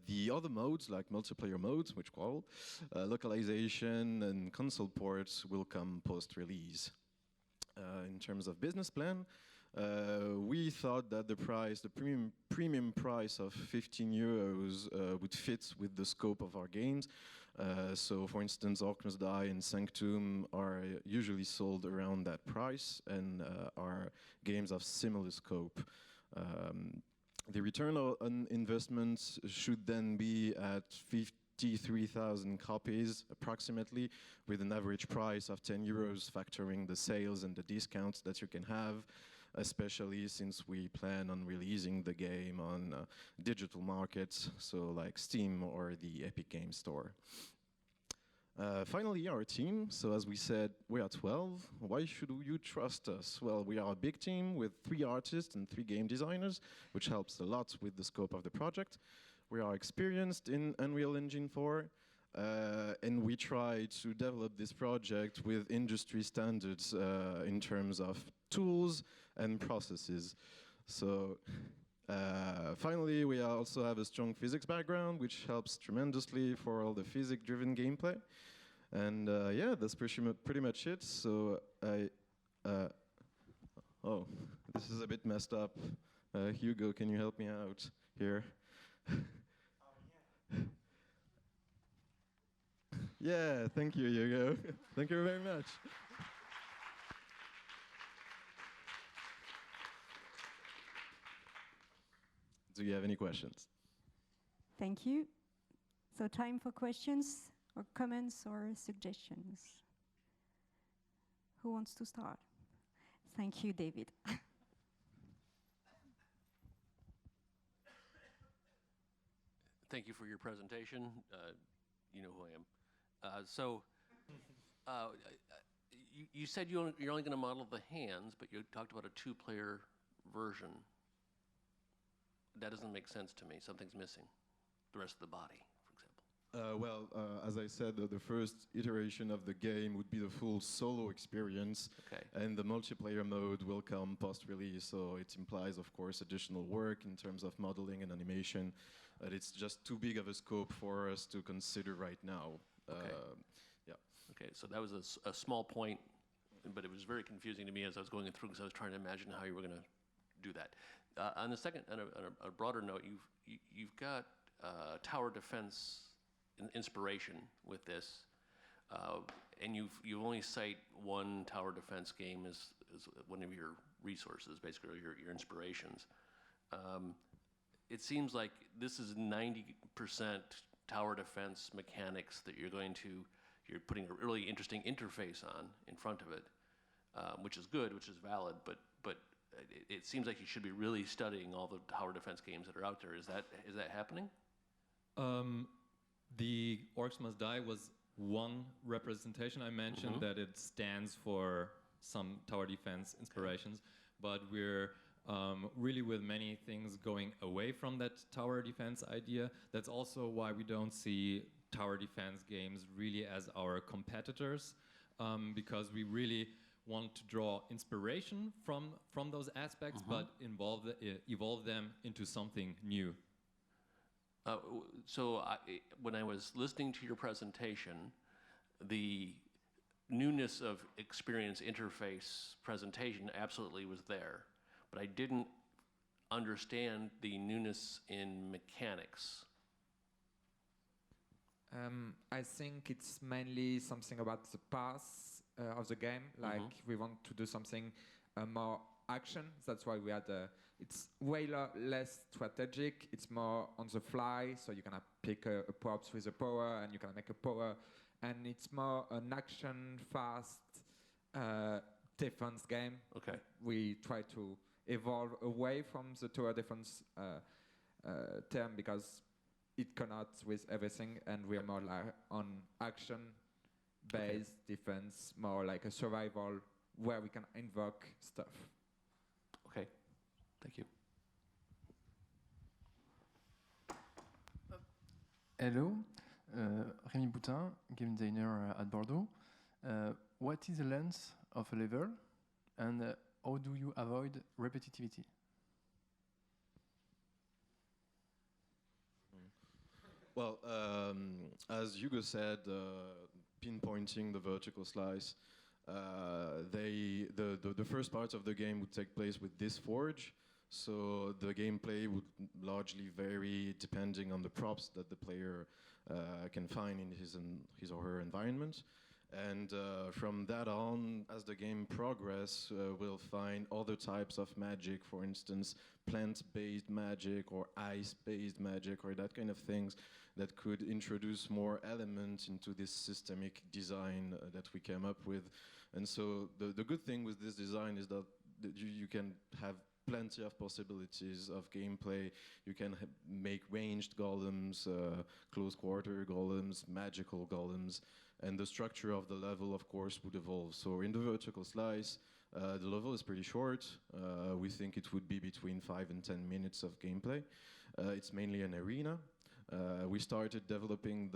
The other modes, like multiplayer modes, which Quarrel, localization and console ports will come post-release. In terms of business plan, we thought that the premium price of 15 euros would fit with the scope of our games. So, for instance, Orc Must Die and Sanctum are usually sold around that price, and are games of similar scope. The return on investment should then be at 53,000 copies, approximately, with an average price of 10 euros, factoring the sales and the discounts that you can have, especially since we plan on releasing the game on digital markets, so like Steam or the Epic Games Store. Finally, our team. So as we said, we are 12. Why should you trust us? Well, we are a big team with 3 artists and 3 game designers, which helps a lot with the scope of the project. We are experienced in Unreal Engine 4. And we try to develop this project with industry standards in terms of tools and processes. So finally, we also have a strong physics background, which helps tremendously for all the physics-driven gameplay. And yeah, that's pretty much it. So oh, this is a bit messed up. Hugo, can you help me out here? Yeah, thank you, Hugo. Thank you very much. Do you have any questions? Thank you. So time for questions or comments or suggestions. Who wants to start? Thank you, David. Thank you for your presentation. You know who I am. You said you're only going to model the hands, but you talked about a two-player version. That doesn't make sense to me. Something's missing. The rest of the body, for example. As I said, the first iteration of the game would be the full solo experience, and the multiplayer mode will come post-release, so it implies, of course, additional work in terms of modeling and animation, but it's just too big of a scope for us to consider right now. Yeah. Okay, so that was a small point, but it was very confusing to me as I was going through because I was trying to imagine how you were going to do that. On a broader note, you've got tower defense inspiration with this, and you only cite one tower defense game as one of your resources, basically your inspirations. It seems like this is 90% tower defense mechanics that you're putting a really interesting interface on in front of it, which is good, which is valid, but it seems like you should be really studying all the tower defense games that are out there. Is that happening? The Orcs Must Die was one representation. I mentioned that it stands for some tower defense inspirations, but we're really with many things going away from that tower defense idea. That's also why we don't see tower defense games really as our competitors, because we really want to draw inspiration from those aspects, but evolve them into something new. When I was listening to your presentation, the newness of experience interface presentation absolutely was there, but I didn't understand the newness in mechanics. I think it's mainly something about the path of the game. Like we want to do something more action. That's why we had it's way less strategic. It's more on the fly. So you can pick a props with a power, and you can make a power, and it's more an action fast defense game. Okay. We try to evolve away from the tower defense term because it connotes with everything, and we are more like on action-based defense, more like a survival where we can invoke stuff. Okay, thank you. Hello, Rémi Boutin, game designer at Bordeaux. What is the length of a level, and how do you avoid repetitivity? Well, as Hugo said, pinpointing the vertical slice, the first parts of the game would take place with this forge, so the gameplay would largely vary depending on the props that the player can find in his or her environment. And from that on, as the game progresses, we'll find other types of magic, for instance, plant-based magic or ice-based magic or that kind of things that could introduce more elements into this systemic design that we came up with. And so the good thing with this design is that you can have plenty of possibilities of gameplay. You can make ranged golems, close quarter golems, magical golems, and the structure of the level, of course, would evolve. So in the vertical slice, the level is pretty short. We think it would be between 5 and 10 minutes of gameplay. It's mainly an arena, We started developing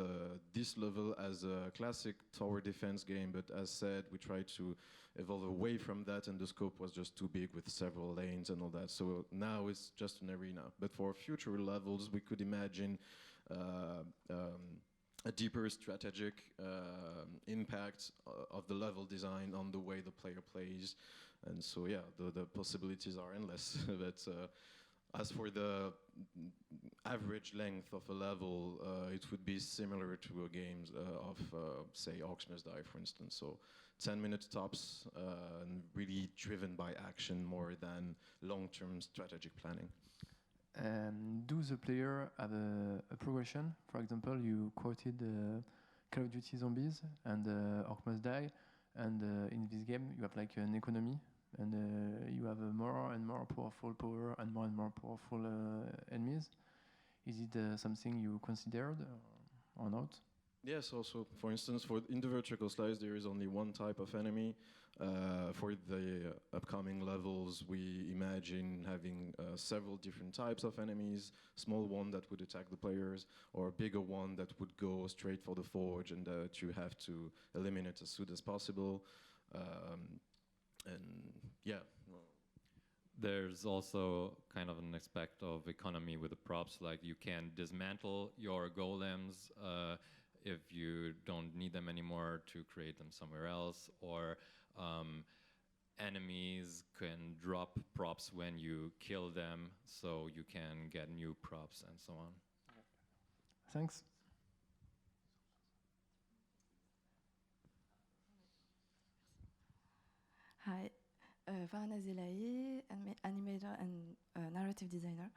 this level as a classic tower defense game, but as said, we tried to evolve away from that, and the scope was just too big with several lanes and all that. So now it's just an arena. But for future levels, we could imagine a deeper strategic impact of the level design on the way the player plays. And so, yeah, the possibilities are endless. But as for the average length of a level, it would be similar to a game of, say, Orcs Must Die, for instance. So 10 minutes tops, and really driven by action more than long-term strategic planning. Do the player have a progression? For example, you quoted Call of Duty Zombies and Orcs Must Die, and in this game you have like an economy, and you have more and more powerful power and more powerful enemies. Is it something you considered or not? Yes, also, for instance, in the vertical slice, there is only one type of enemy. For the upcoming levels, we imagine having several different types of enemies, small one that would attack the players, or a bigger one that would go straight for the forge and that you have to eliminate as soon as possible. And yeah. There's also kind of an aspect of economy with the props, like you can dismantle your golems if you don't need them anymore to create them somewhere else, or enemies can drop props when you kill them, so you can get new props and so on. Thanks. Hi, Farhana Zelahi, animator and narrative designer.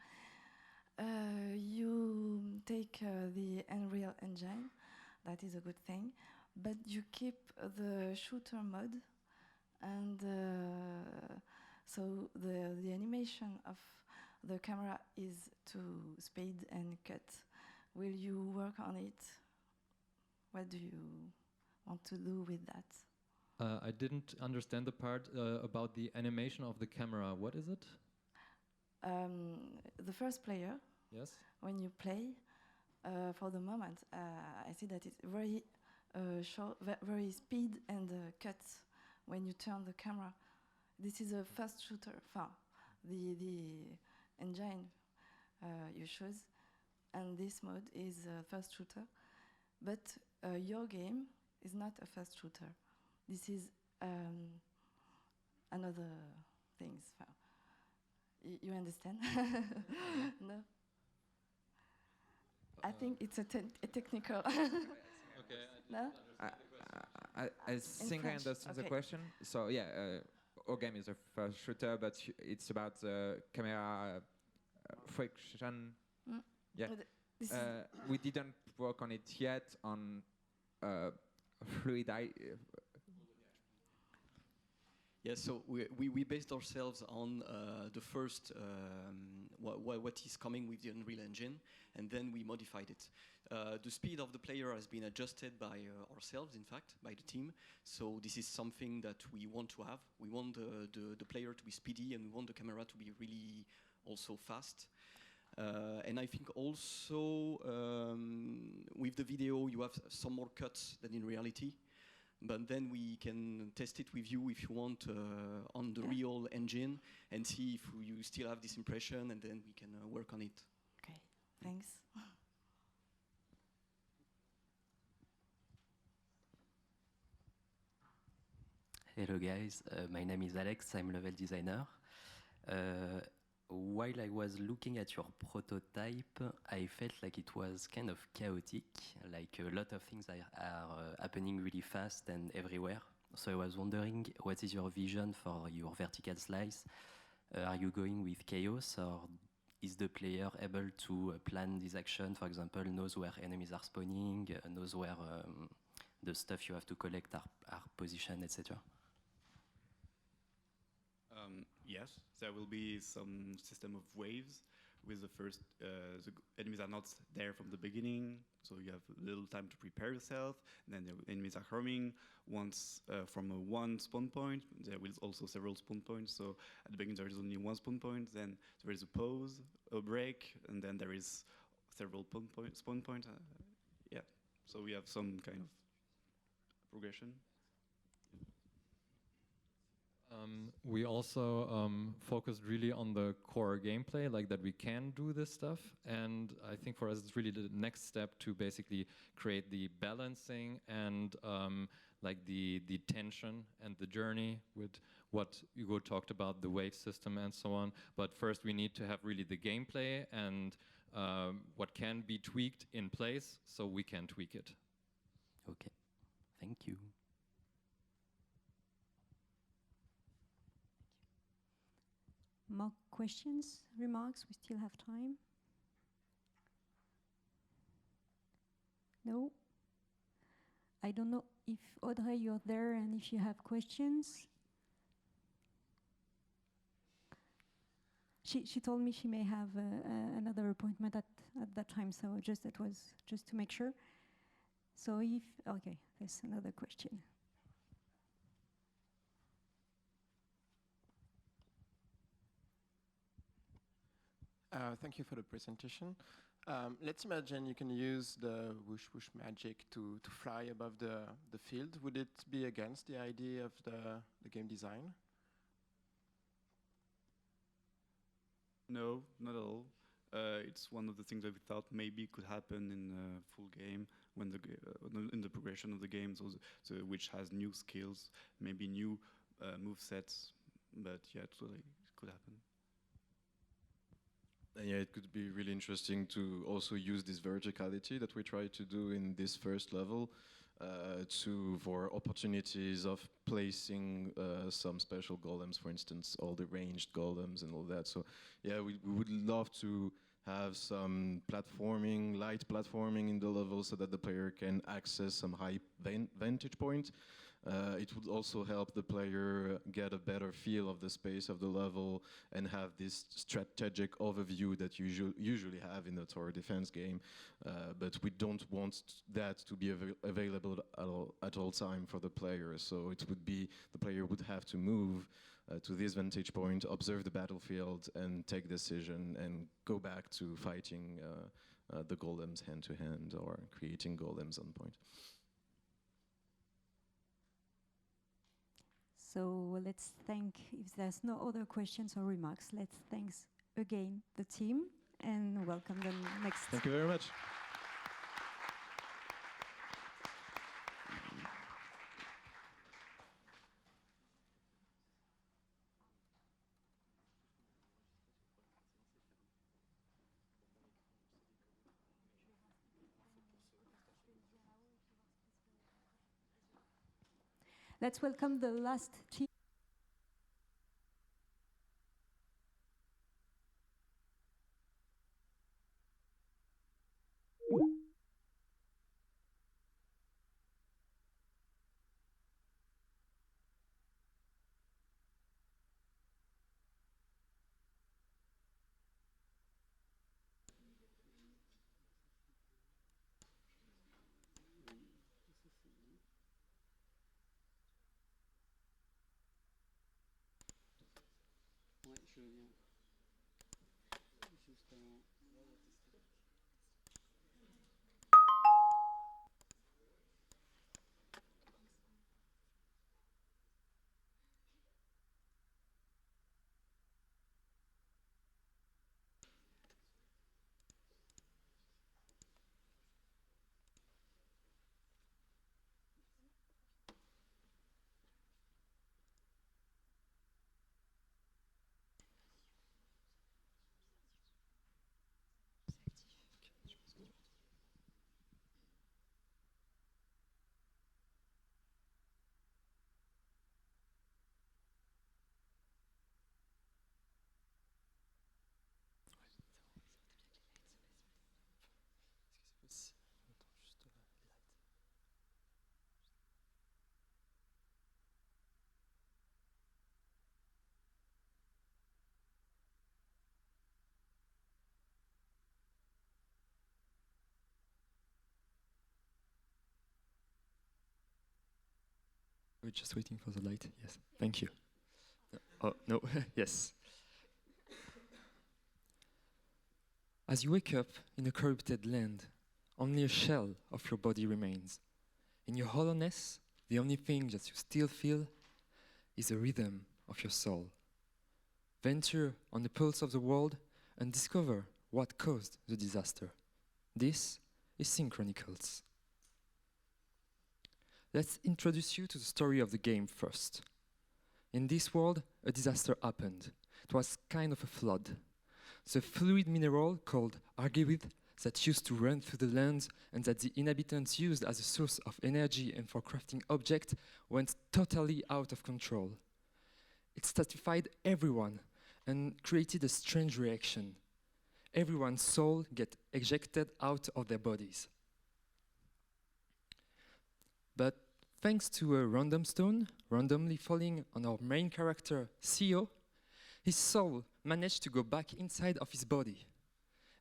You take the Unreal Engine, that is a good thing, but you keep the shooter mode, and so the animation of the camera is to speed and cut. Will you work on it? What do you want to do with that? I didn't understand the part about the animation of the camera. What is it? The first player, yes, when you play, for the moment, I see that it's very short, very speed and cut when you turn the camera. This is a first shooter. The engine you choose, and this mode is a first shooter. But your game is not a first shooter. This is another things. You understand? No? I think it's a technical. Okay. No? I think I understand the question. So yeah, our game is a first shooter, but it's about camera friction. Yeah. We didn't work on it yet on fluid eye. Yeah, so we based ourselves on the first, what is coming with the Unreal Engine, and then we modified it. The speed of the player has been adjusted by ourselves, in fact, by the team. So this is something that we want to have. We want the player to be speedy, and we want the camera to be really also fast. And I think also with the video, you have some more cuts than in reality. But then we can test it with you if you want on the real engine and see if you still have this impression, and then we can work on it. Okay, thanks. Hello guys, my name is Alex, I'm level designer. While I was looking at your prototype, I felt like it was kind of chaotic, like a lot of things are happening really fast and everywhere. So I was wondering, what is your vision for your vertical slice? Are you going with chaos, or is the player able to plan this action, for example, knows where enemies are spawning, knows where the stuff you have to collect are positioned, etc.? Yes, there will be some system of waves with the first, the enemies are not there from the beginning, so you have a little time to prepare yourself, then the enemies are coming once from one spawn point. There will also several spawn points, so at the beginning there is only one spawn point, then there is a pause, a break, and then there is several spawn points. Yeah, so we have some kind of progression. We also focused really on the core gameplay, like that we can do this stuff. And I think for us, it's really the next step to basically create the balancing and like the tension and the journey with what Hugo talked about, the wave system and so on. But first we need to have really the gameplay and what can be tweaked in place so we can tweak it. Okay, thank you. More questions, remarks? We still have time. No? I don't know if Audrey, you're there and if you have questions. She told me she may have another appointment at that time, so that was just to make sure. So if, okay, there's another question. Thank you for the presentation. Let's imagine you can use the whoosh whoosh magic to fly above the field. Would it be against the idea of the game design? No, not at all. It's one of the things that we thought maybe could happen in a full game when in the progression of the game, so which has new skills, maybe new move sets. But yeah, it could happen. And yeah, it could be really interesting to also use this verticality that we try to do in this first level for opportunities of placing some special golems, for instance, all the ranged golems and all that. So yeah, we would love to have some platforming, light platforming in the level so that the player can access some high vantage point. It would also help the player get a better feel of the space of the level and have this strategic overview that you usually have in a tower defense game. But we don't want that to be available at all time for the player. So it would be, the player would have to move to this vantage point, observe the battlefield and take decision and go back to fighting the golems hand to hand or creating golems on point. So let's thank, if there's no other questions or remarks, let's thank again the team and welcome the next. Thank you very much. Let's welcome the last team. Je viens. Juste avant. We're just waiting for the light. Yes, thank you. Oh, no, yes. As you wake up in a corrupted land, only a shell of your body remains. In your hollowness, the only thing that you still feel is the rhythm of your soul. Venture on the pulse of the world and discover what caused the disaster. This is Synchronicles. Let's introduce you to the story of the game first. In this world, a disaster happened. It was kind of a flood. The fluid mineral called argyrite that used to run through the land and that the inhabitants used as a source of energy and for crafting objects went totally out of control. It statified everyone and created a strange reaction. Everyone's soul get ejected out of their bodies. But thanks to a random stone randomly falling on our main character, CEO, his soul managed to go back inside of his body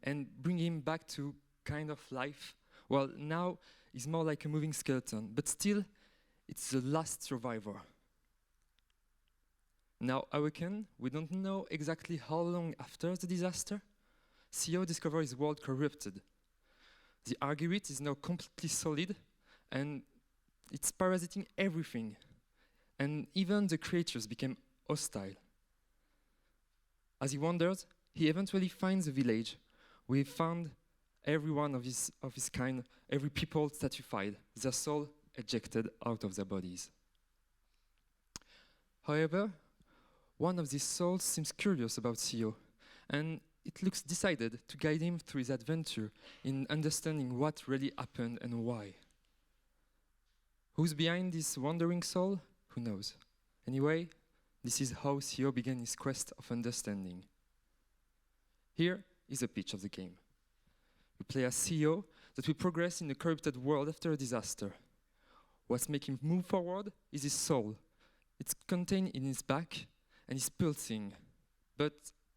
and bring him back to kind of life. Well, now he's more like a moving skeleton, but still, it's the last survivor. Now, awakened, we don't know exactly how long after the disaster, CEO discovered his world corrupted. The argyrite is now completely solid, and it's parasiting everything. And even the creatures became hostile. As he wanders, he eventually finds a village. We found every one of his kind, every people statified, their soul ejected out of their bodies. However, one of these souls seems curious about CEO, and it looks decided to guide him through his adventure in understanding what really happened and why. Who's behind this wandering soul? Who knows? Anyway, this is how CEO began his quest of understanding. Here is a pitch of the game. We play as CEO that will progress in a corrupted world after a disaster. What's making him move forward is his soul. It's contained in his back and is pulsing, but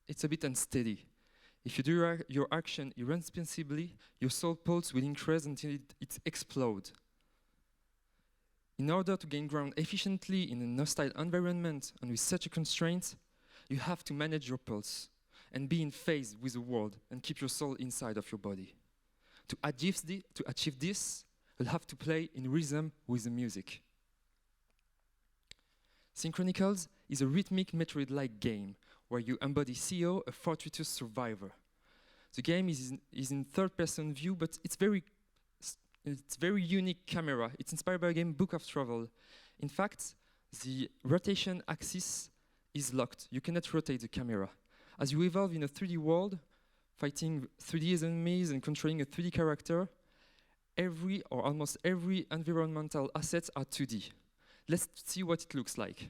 it's a bit unsteady. If you do your action irresponsibly, your soul pulse will increase until it explodes. In order to gain ground efficiently in a hostile environment and with such a constraint, you have to manage your pulse and be in phase with the world and keep your soul inside of your body. To achieve this, you'll have to play in rhythm with the music. Synchronicles is a rhythmic Metroid-like game where you embody CEO, a fortuitous survivor. The game is in third-person view, but it's very unique camera. It's inspired by a game Book of Travel. In fact, the rotation axis is locked. You cannot rotate the camera. As you evolve in a 3D world, fighting 3D enemies and controlling a 3D character, every or almost every environmental assets are 2D. Let's see what it looks like.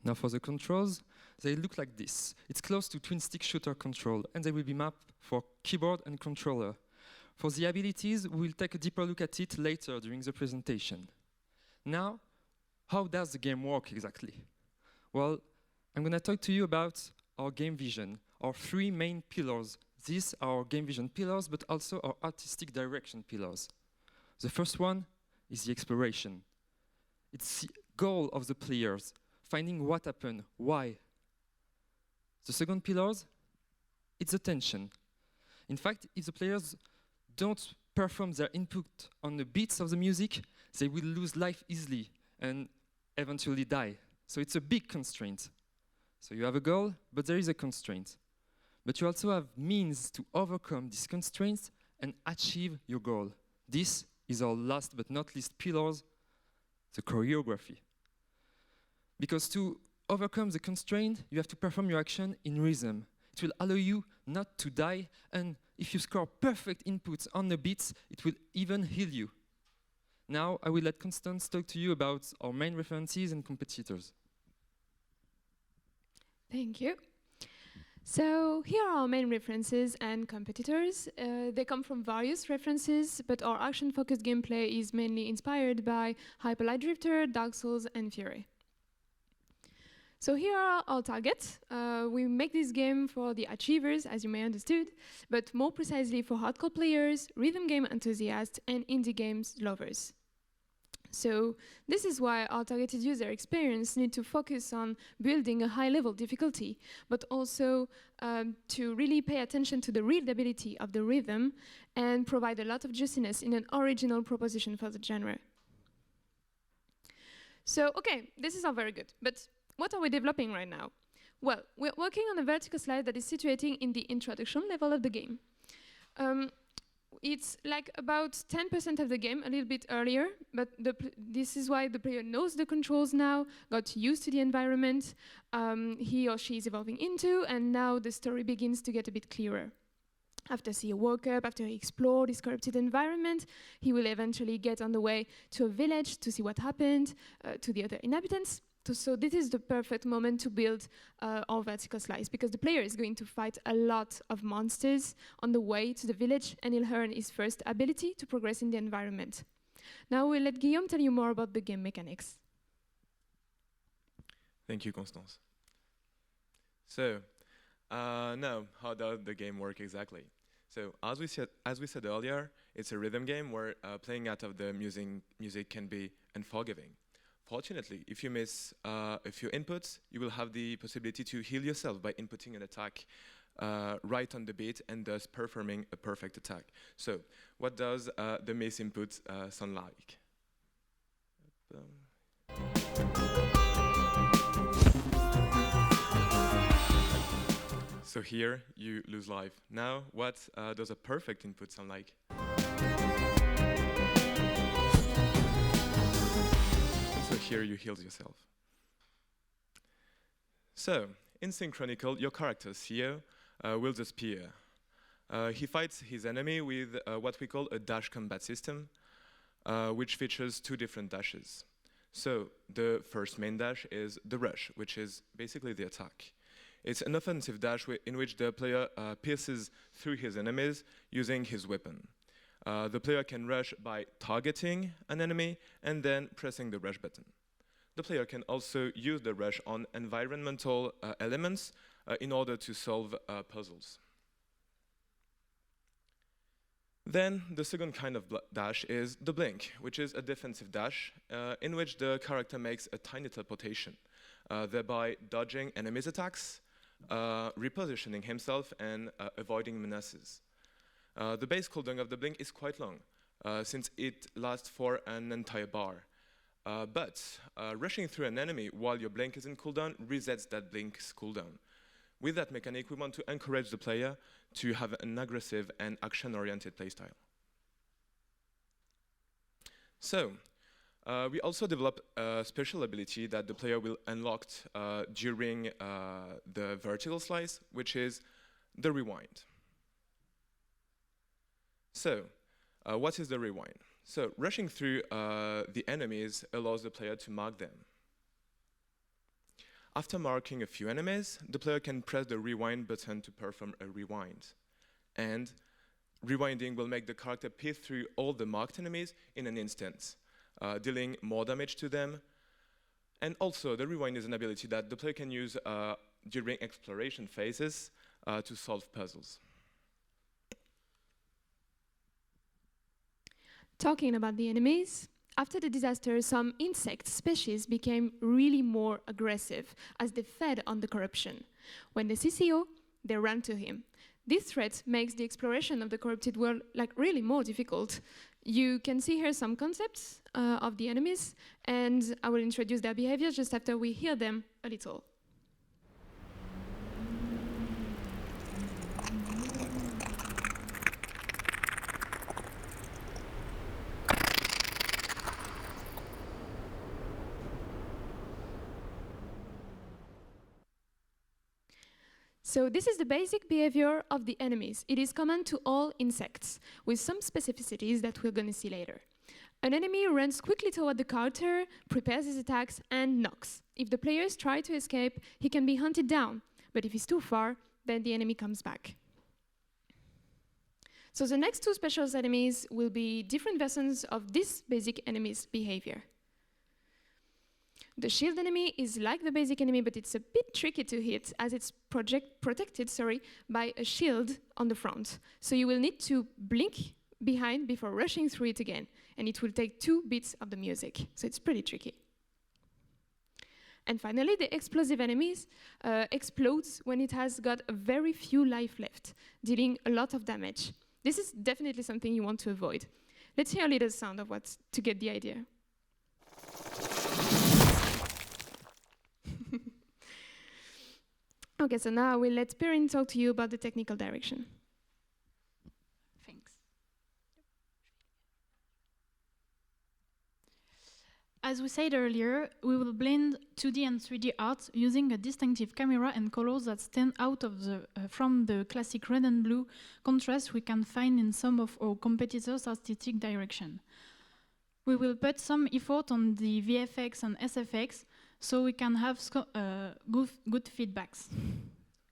Now for the controls, they look like this. It's close to twin-stick shooter control, and they will be mapped for keyboard and controller. For the abilities, we'll take a deeper look at it later during the presentation. Now, how does the game work exactly? Well, I'm going to talk to you about our game vision, our three main pillars. These are our game vision pillars, but also our artistic direction pillars. The first one is the exploration. It's the goal of the players, finding what happened, why. The second pillar, it's attention. In fact, if the players don't perform their input on the beats of the music, they will lose life easily and eventually die. So it's a big constraint. So you have a goal, but there is a constraint. But you also have means to overcome these constraints and achieve your goal. This is our last but not least pillars, the choreography. Because to overcome the constraint, you have to perform your action in rhythm. It will allow you not to die, and if you score perfect inputs on the beats, it will even heal you. Now, I will let Constance talk to you about our main references and competitors. Thank you. So here are our main references and competitors. They come from various references, but our action-focused gameplay is mainly inspired by Hyper Light Drifter, Dark Souls, and Fury. So here are our targets. We make this game for the achievers, as you may understood, but more precisely for hardcore players, rhythm game enthusiasts, and indie games lovers. So this is why our targeted user experience need to focus on building a high-level difficulty, but also to really pay attention to the readability of the rhythm and provide a lot of juiciness in an original proposition for the genre. So, okay, this is all very good, but what are we developing right now? Well, we're working on a vertical slice that is situating in the introduction level of the game. It's like about 10% of the game, a little bit earlier, but this is why the player knows the controls now, got used to the environment he or she is evolving into, and now the story begins to get a bit clearer. After he woke up, after he explored his corrupted environment, he will eventually get on the way to a village to see what happened to the other inhabitants. So this is the perfect moment to build our vertical slice, because the player is going to fight a lot of monsters on the way to the village, and he'll earn his first ability to progress in the environment. Now we'll let Guillaume tell you more about the game mechanics. Thank you, Constance. So, now, how does the game work exactly? So, as we said earlier, it's a rhythm game where playing out of the music can be unforgiving. Fortunately, if you miss a few inputs, you will have the possibility to heal yourself by inputting an attack right on the beat and thus performing a perfect attack. So, what does the miss input sound like? So here, you lose life. Now, what does a perfect input sound like? So here you heal yourself. So, in Synchronical, your character, Theo, will disappear. He fights his enemy with what we call a dash combat system, which features two different dashes. So, the first main dash is the rush, which is basically the attack. It's an offensive dash in which the player pierces through his enemies using his weapon. The player can rush by targeting an enemy and then pressing the rush button. The player can also use the rush on environmental elements in order to solve puzzles. Then the second kind of dash is the blink, which is a defensive dash in which the character makes a tiny teleportation, thereby dodging enemies' attacks, repositioning himself, and avoiding menaces. The base cooldown of the blink is quite long, since it lasts for an entire bar. But rushing through an enemy while your blink is in cooldown resets that blink's cooldown. With that mechanic, we want to encourage the player to have an aggressive and action-oriented playstyle. So, we also develop a special ability that the player will unlock during the vertical slice, which is the rewind. So, what is the rewind? So, rushing through the enemies allows the player to mark them. After marking a few enemies, the player can press the rewind button to perform a rewind. And rewinding will make the character pierce through all the marked enemies in an instant, dealing more damage to them. And also, the rewind is an ability that the player can use during exploration phases to solve puzzles. Talking about the enemies, after the disaster, some insect species became really more aggressive as they fed on the corruption. When they see Theo, they ran to him. This threat makes the exploration of the corrupted world really more difficult. You can see here some concepts of the enemies, and I will introduce their behavior just after we hear them a little. So this is the basic behavior of the enemies. It is common to all insects, with some specificities that we're going to see later. An enemy runs quickly toward the character, prepares his attacks, and knocks. If the players try to escape, he can be hunted down, but if he's too far, then the enemy comes back. So the next two special enemies will be different versions of this basic enemy's behavior. The shield enemy is like the basic enemy, but it's a bit tricky to hit as it's protected by a shield on the front. So you will need to blink behind before rushing through it again, and it will take 2 beats of the music, so it's pretty tricky. And finally, the explosive enemies explodes when it has got a very few life left, dealing a lot of damage. This is definitely something you want to avoid. Let's hear a little sound of what to get the idea. Okay, so now I will let Perrine talk to you about the technical direction. Thanks. As we said earlier, we will blend 2D and 3D art using a distinctive camera and colors that stand out of from the classic red and blue contrast we can find in some of our competitors' artistic direction. We will put some effort on the VFX and SFX so we can have good feedbacks.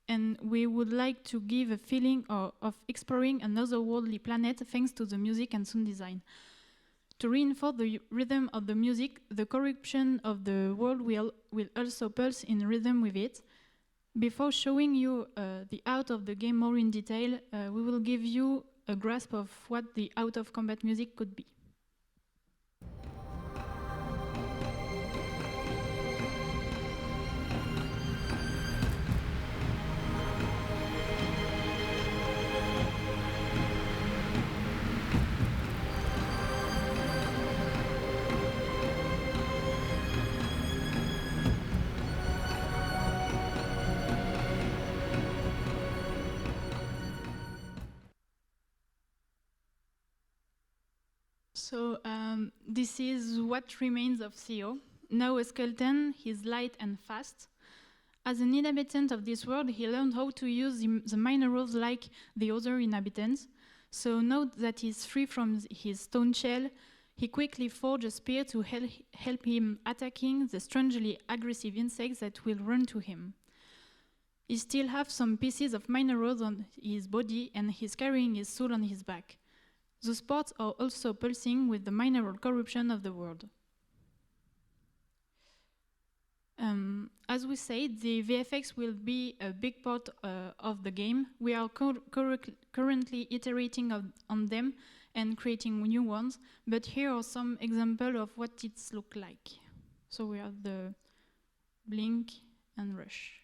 And we would like to give a feeling of exploring another worldly planet thanks to the music and sound design. To reinforce the rhythm of the music, the corruption of the world will also pulse in rhythm with it. Before showing you the art of the game more in detail, we will give you a grasp of what the out-of-combat music could be. So this is what remains of Theo. Now a skeleton, he's light and fast. As an inhabitant of this world, he learned how to use the minerals like the other inhabitants. So now that he's free from his stone shell, he quickly forged a spear to help him attacking the strangely aggressive insects that will run to him. He still has some pieces of minerals on his body and he's carrying his soul on his back. Those parts are also pulsing with the mineral corruption of the world. As we said, the VFX will be a big part of the game. We are currently iterating on them and creating new ones, but here are some examples of what it looks like. So we have the blink and rush.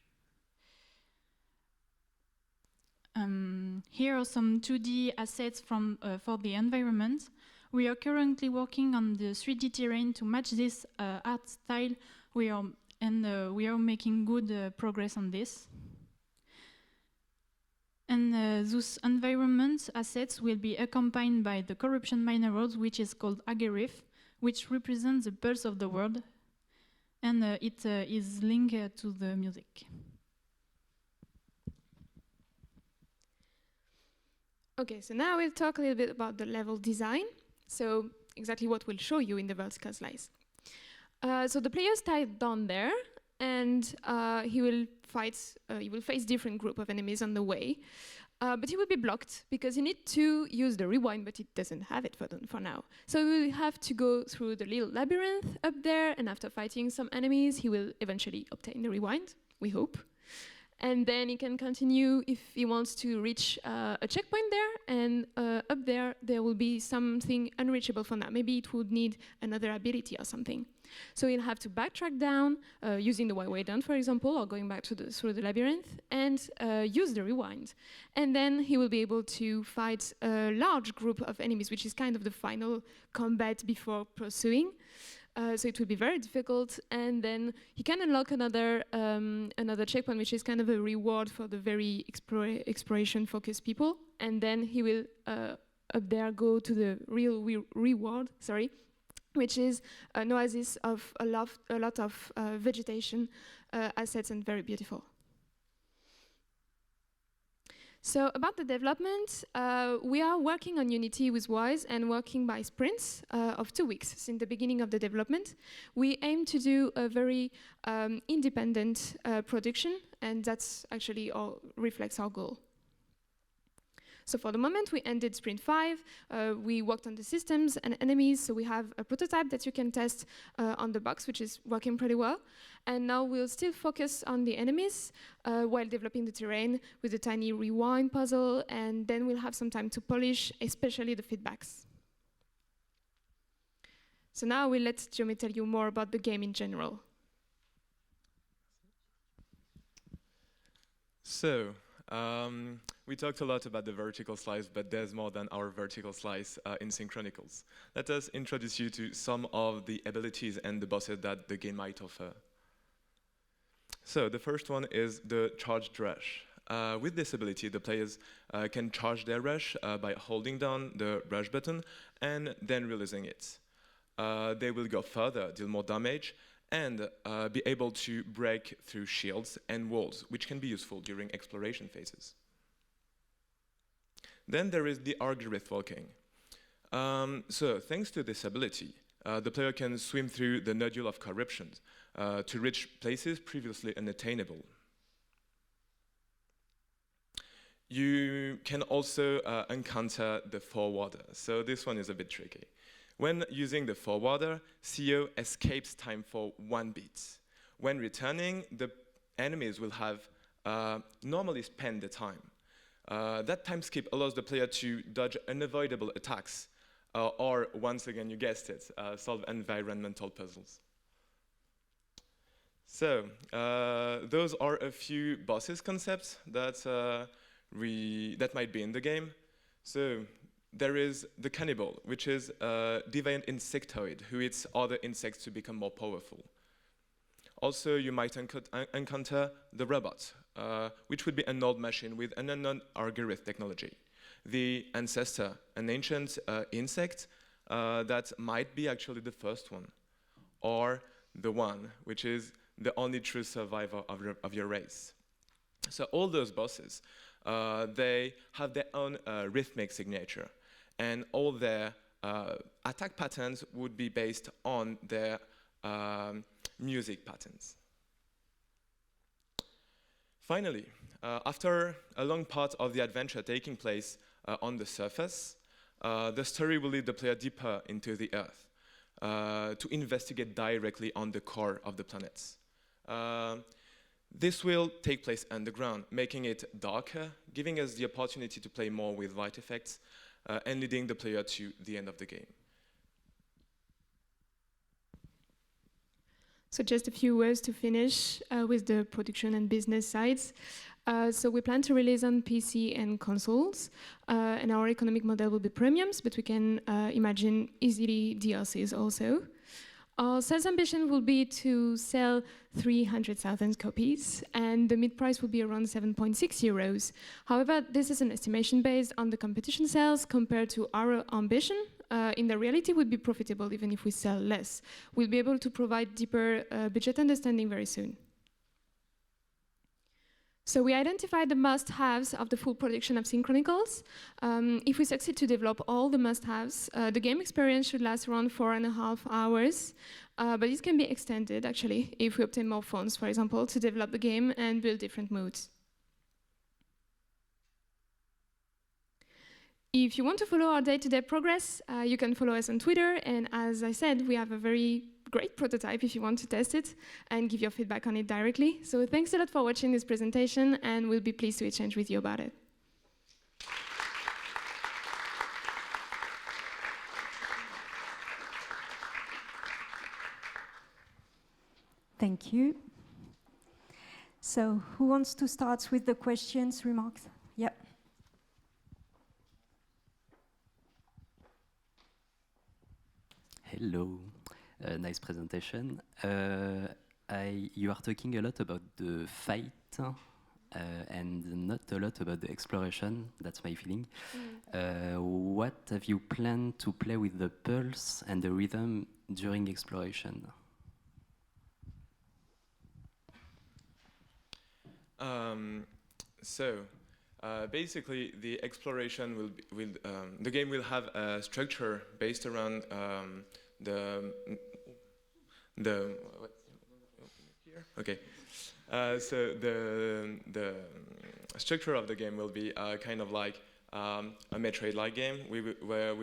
Here are some 2D assets for the environment. We are currently working on the 3D terrain to match this art style. We are making good progress on this. And those environment assets will be accompanied by the corruption minerals, which is called agerif, which represents the pulse of the world, and it is linked to the music. Okay, so now we'll talk a little bit about the level design. So exactly what we'll show you in the vertical slice. So the player's tied down there, and he will face different group of enemies on the way. But he will be blocked because he needs to use the rewind, but it doesn't have it for now. So he will have to go through the little labyrinth up there, and after fighting some enemies, he will eventually obtain the rewind, we hope. And then he can continue if he wants to reach a checkpoint there, and up there will be something unreachable for now. Maybe it would need another ability or something. So he'll have to backtrack down, using the way down, for example, or going back through the labyrinth, and use the rewind. And then he will be able to fight a large group of enemies, which is kind of the final combat before pursuing. So it will be very difficult, and then he can unlock another checkpoint, which is kind of a reward for the very exploration-focused people, and then he will up there go to the real reward, which is an oasis of a lot of vegetation assets and very beautiful. So about the development, we are working on Unity with Wise and working by sprints of 2 weeks since the beginning of the development. We aim to do a very independent production, and that's actually reflects our goal. So for the moment, we ended sprint 5. We worked on the systems and enemies, so we have a prototype that you can test on the box, which is working pretty well. And now we'll still focus on the enemies while developing the terrain with a tiny rewind puzzle, and then we'll have some time to polish, especially the feedbacks. So now we'll let Jome tell you more about the game in general. So, we talked a lot about the vertical slice, but there's more than our vertical slice in Synchronicles. Let us introduce you to some of the abilities and the bosses that the game might offer. So the first one is the charged rush. With this ability, the players can charge their rush by holding down the rush button and then releasing it. They will go further, deal more damage, and be able to break through shields and walls, which can be useful during exploration phases. Then there is the Argyris walking. So thanks to this ability, the player can swim through the nodule of corruption to reach places previously unattainable. You can also encounter the forwarder. So this one is a bit tricky. When using the forwarder, CO escapes time for 1 beat. When returning, the enemies will have normally spent the time. That time skip allows the player to dodge unavoidable attacks, or once again, you guessed it, solve environmental puzzles. So, those are a few bosses concepts that, that might be in the game. So, there is the cannibal, which is a deviant insectoid who eats other insects to become more powerful. Also, you might encounter the robot, which would be an old machine with an unknown Argyris technology. The ancestor, an ancient insect that might be actually the first one, or the one which is the only true survivor of your race. So all those bosses, they have their own rhythmic signature, and all their attack patterns would be based on their music patterns. Finally, after a long part of the adventure taking place on the surface, the story will lead the player deeper into the Earth to investigate directly on the core of the planets. This will take place underground, making it darker, giving us the opportunity to play more with light effects, and leading the player to the end of the game. So just a few words to finish with the production and business sides. So we plan to release on PC and consoles, and our economic model will be premiums, but we can imagine easily DLCs also. Our sales ambition will be to sell 300,000 copies, and the mid price will be around 7.6 euros. However, this is an estimation based on the competition sales compared to our ambition. In the reality, would be profitable even if we sell less. We'll be able to provide deeper budget understanding very soon. So we identified the must-haves of the full production of Synchronicles. If we succeed to develop all the must-haves, the game experience should last around 4.5 hours, but it can be extended, actually, if we obtain more funds, for example, to develop the game and build different modes. If you want to follow our day-to-day progress, you can follow us on Twitter, and as I said, we have a very great prototype if you want to test it and give your feedback on it directly. So thanks a lot for watching this presentation, and we'll be pleased to exchange with you about it. Thank you. So who wants to start with the questions, remarks? Yep. Hello. Nice presentation. You are talking a lot about the fight and not a lot about the exploration. That's my feeling. What have you planned to play with the pulse and the rhythm during exploration? Basically, the exploration the game will have a structure based around the what, here? Okay. So the structure of the game will be kind of like a Metroid-like game where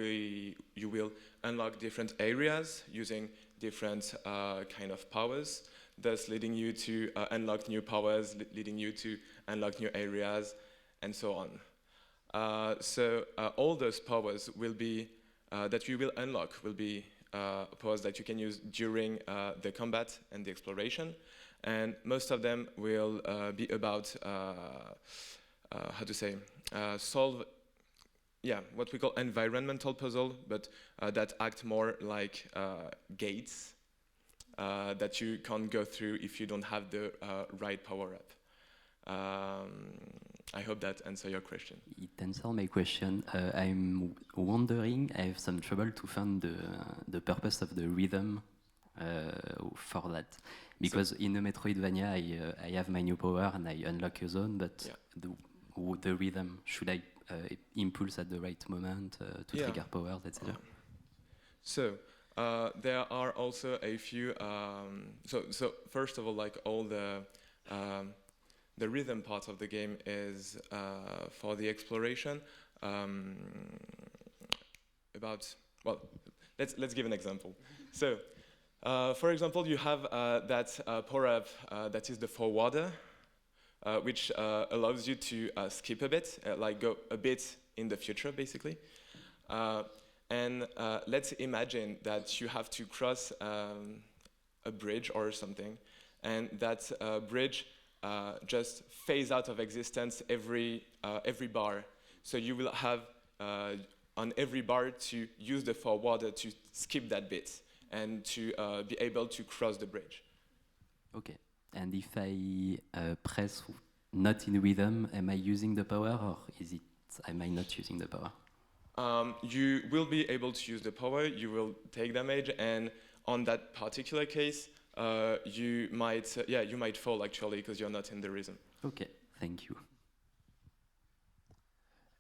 you will unlock different areas using different kind of powers, thus leading you to unlock new powers, leading you to unlock new areas, and so on. So all those powers will be that you will unlock will be powers that you can use during the combat and the exploration, and most of them will be about how to say solve what we call environmental puzzle, but that act more like gates that you can't go through if you don't have the right power up. I hope that answers your question. It answers my question. I'm wondering, I have some trouble to find the purpose of the rhythm for that. Because in a Metroidvania, I have my new power and I unlock a zone, but the rhythm, should I impulse at the right moment to trigger powers, etc.? So there are also a few. So first of all, like all the rhythm part of the game is for the exploration. Let's give an example. So, for example, you have that power-up that is the forwarder, which allows you to skip a bit, like go a bit in the future, basically. And let's imagine that you have to cross a bridge or something, and that bridge just phase out of existence every bar. So you will have on every bar to use the forwarder to skip that bit and to be able to cross the bridge. Okay. And if I press not in rhythm, am I using the power, or am I not using the power? You will be able to use the power. You will take damage, and on that particular case, you might fall actually because you're not in the rhythm. Okay, thank you.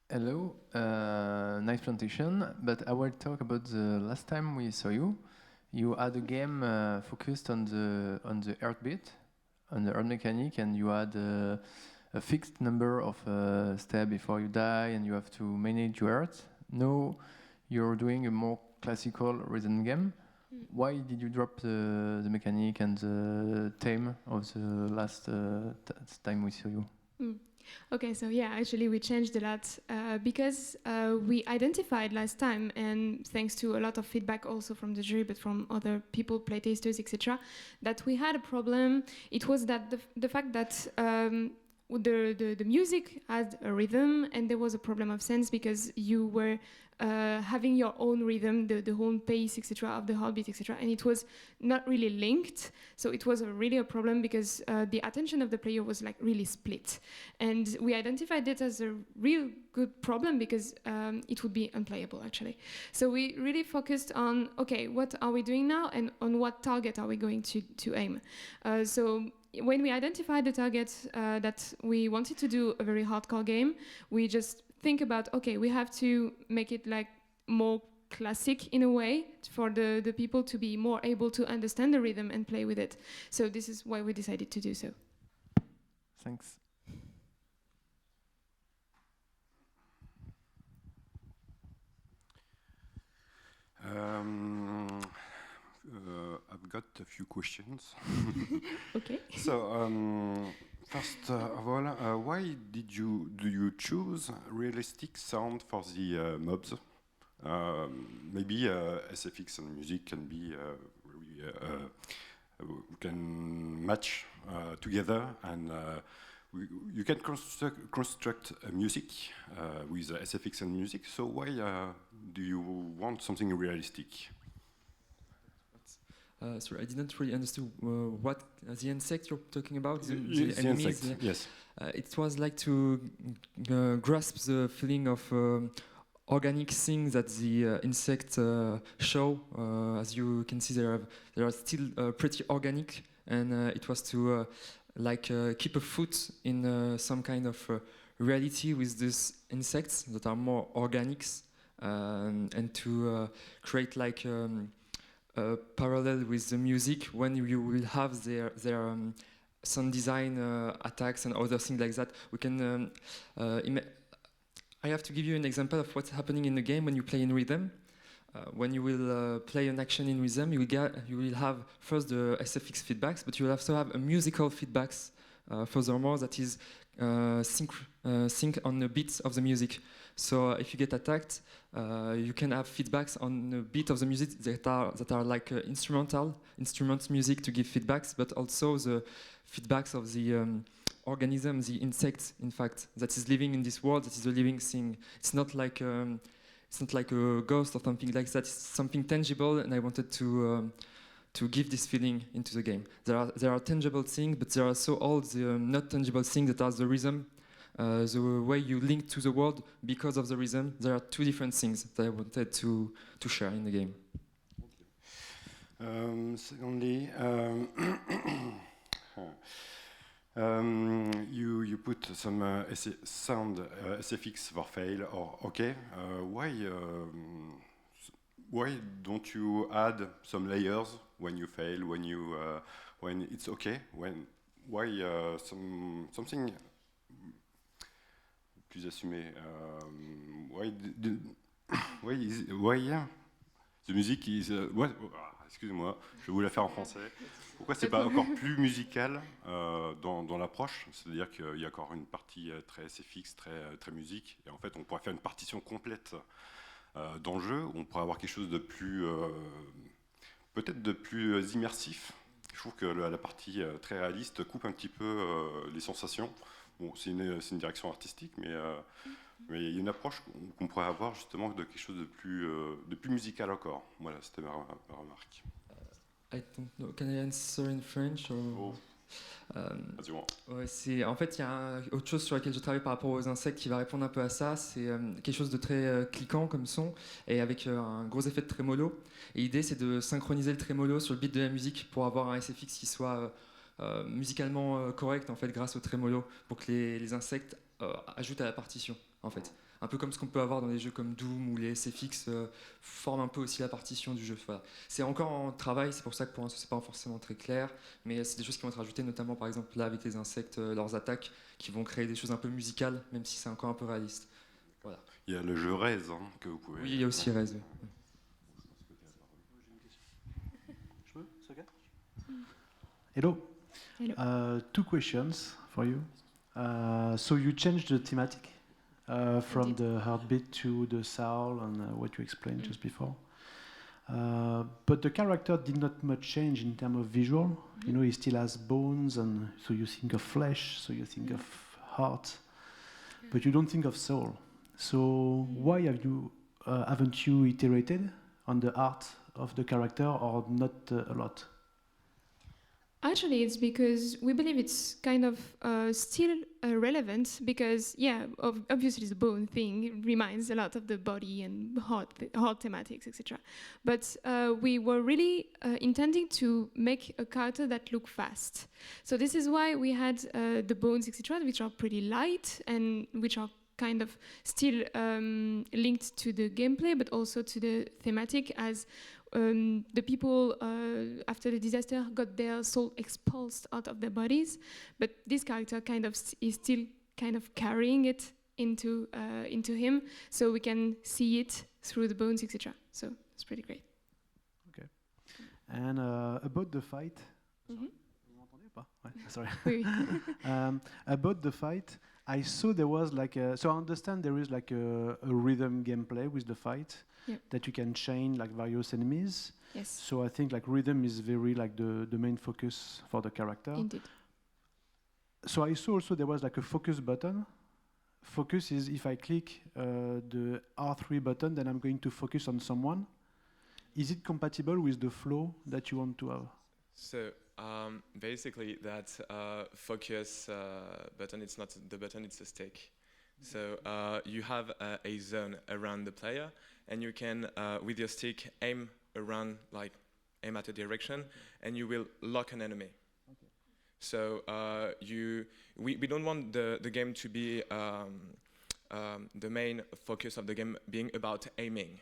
Hello, nice presentation. But I will talk about the last time we saw you. You had a game focused on the heartbeat, on the heart mechanic, and you had a fixed number of steps before you die, and you have to manage your heart. Now you're doing a more classical rhythm game. Why did you drop the mechanic and the theme of the last time we saw you? Okay, so yeah, actually we changed a lot because we identified last time, and thanks to a lot of feedback also from the jury, but from other people, playtesters, etc., that we had a problem. It was that the fact that the music had a rhythm, and there was a problem of sense because you were having your own rhythm, the whole pace, etc., of the heartbeat, etc., and it was not really linked. So it was really a problem because the attention of the player was like really split, and we identified it as a real good problem because it would be unplayable actually. So we really focused on, okay, what are we doing now, and on what target are we going to aim? So when we identified the target that we wanted to do a very hardcore game, we just think about, okay, we have to make it like more classic in a way for the people to be more able to understand the rhythm and play with it. So this is why we decided to do so. Thanks. I've got a few questions. Okay. So, first of all, why do you choose realistic sound for the mobs? Maybe SFX and music can be can match together, and you can construct music with SFX and music. So why do you want something realistic? Sorry, I didn't really understand what the insect you're talking about. The enemies. insect, yes. It was like to grasp the feeling of organic things that the insect show. As you can see, they are still pretty organic, and it was to keep a foot in some kind of reality with these insects that are more organics, and to create like a parallel with the music when you will have their sound design attacks and other things like that. We can. I have to give you an example of what's happening in the game when you play in rhythm. When you will play an action in rhythm, you will have first the SFX feedbacks, but you will also have a musical feedbacks furthermore that is sync on the beats of the music. So if you get attacked, you can have feedbacks on the beat of the music that are like instrument music to give feedbacks, but also the feedbacks of the organism, the insect, in fact, that is living in this world, that is a living thing. It's not like a ghost or something like that. It's something tangible, and I wanted to give this feeling into the game. There are tangible things, but there are also all the not tangible things that are the rhythm, the way you link to the world because of the rhythm. There are two different things that I wanted to share in the game. Secondly, you put some sound SFX for fail or okay. Why don't you add some layers when you fail, when it's okay? Why something plus assumé? Why the music is excusez-moi, je vais vous la faire en français. Pourquoi c'est pas encore plus musical dans l'approche? C'est-à-dire qu'il y a encore une partie très SFX, très musique, et en fait on pourrait faire une partition complète dans le jeu, on pourrait avoir quelque chose de plus, peut-être de plus immersif. Je trouve que la partie très réaliste coupe un petit peu les sensations. Bon, c'est une direction artistique, mais il y a une approche qu'on pourrait avoir justement de quelque chose de plus musical encore. Voilà, c'était ma remarque. I don't know. Can I answer in French or... En fait, il y a autre chose sur laquelle je travaille par rapport aux insectes qui va répondre un peu à ça. C'est quelque chose de très cliquant comme son et avec un gros effet de trémolo. Et l'idée, c'est de synchroniser le trémolo sur le beat de la musique pour avoir un SFX qui soit musicalement correct en fait grâce au trémolo pour que les insectes ajoutent à la partition en fait. Un peu comme ce qu'on peut avoir dans des jeux comme Doom où les SFX forment un peu aussi la partition du jeu. Voilà. C'est encore en travail, c'est pour ça que pour l'instant c'est pas forcément très clair, mais c'est des choses qui vont être rajoutées, notamment par exemple là avec les insectes, leurs attaques, qui vont créer des choses un peu musicales, même si c'est encore un peu réaliste. Voilà. Il y a le jeu Rez que vous pouvez... Oui, il y a aussi Rez. Oui. Hello. Two questions for you. So you changed the thematic from the heartbeat to the soul and what you explained just before. But the character did not much change in terms of visual. You know, he still has bones, and so you think of flesh, so you think of heart, but you don't think of soul. So why haven't you iterated on the art of the character, or not a lot? Actually, it's because we believe it's kind of still relevant because, yeah, obviously the bone thing reminds a lot of the body and heart thematics, etc. But we were really intending to make a character that looked fast. So this is why we had the bones, etc., which are pretty light and which are kind of still linked to the gameplay, but also to the thematic as the people after the disaster got their soul expulsed out of their bodies, but this character kind of is still kind of carrying it into him, so we can see it through the bones, etc. So it's pretty great. Okay. And about the fight. Sorry. About the fight, I saw there was like so I understand there is like a rhythm gameplay with the fight. Yep. That you can chain like various enemies. Yes. So I think like rhythm is very like the main focus for the character. Indeed. So I saw also there was like a focus button. Focus is if I click the R3 button, then I'm going to focus on someone. Is it compatible with the flow that you want to have? So basically that focus button, it's not the button, it's a stick. So you have a zone around the player, and you can, with your stick, aim at a direction, and you will lock an enemy. Okay. So we don't want the game to be the main focus of the game being about aiming.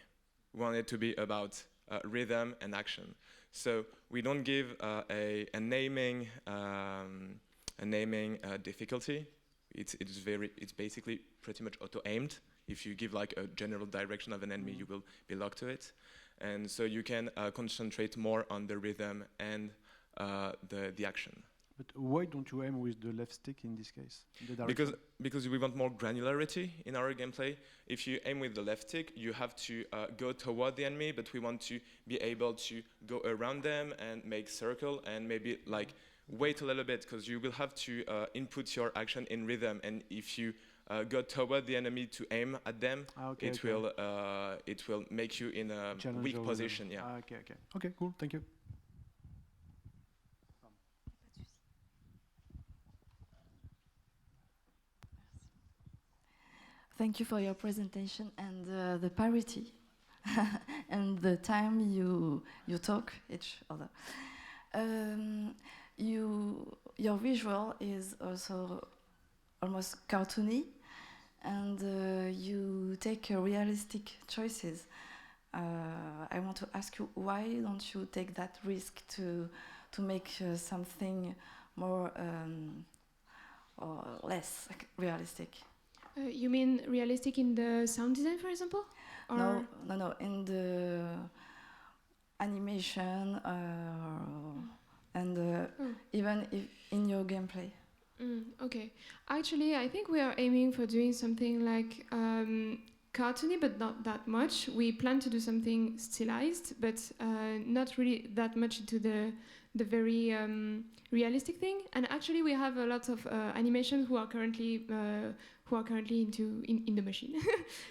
We want it to be about rhythm and action. So we don't give a naming difficulty. It's basically pretty much auto-aimed. If you give like a general direction of an enemy, you will be locked to it. And so you can concentrate more on the rhythm and the action. But why don't you aim with the left stick in this case? Because we want more granularity in our gameplay. If you aim with the left stick, you have to go toward the enemy, but we want to be able to go around them and make circle and maybe like wait a little bit, because you will have to input your action in rhythm. And if you go toward the enemy to aim at them, it will make you in a weak position. Yeah. Okay, cool. Thank you. Thank you for your presentation and the parity and the time you talk each other. Your visual is also almost cartoony, and you take realistic choices. I want to ask you, why don't you take that risk to make something more or less realistic? You mean realistic in the sound design, for example? Or No, in the animation and even in your gameplay. Okay. Actually, I think we are aiming for doing something like cartoony, but not that much. We plan to do something stylized, but not really that much into the very realistic thing. And actually, we have a lot of animations who are currently in the machine.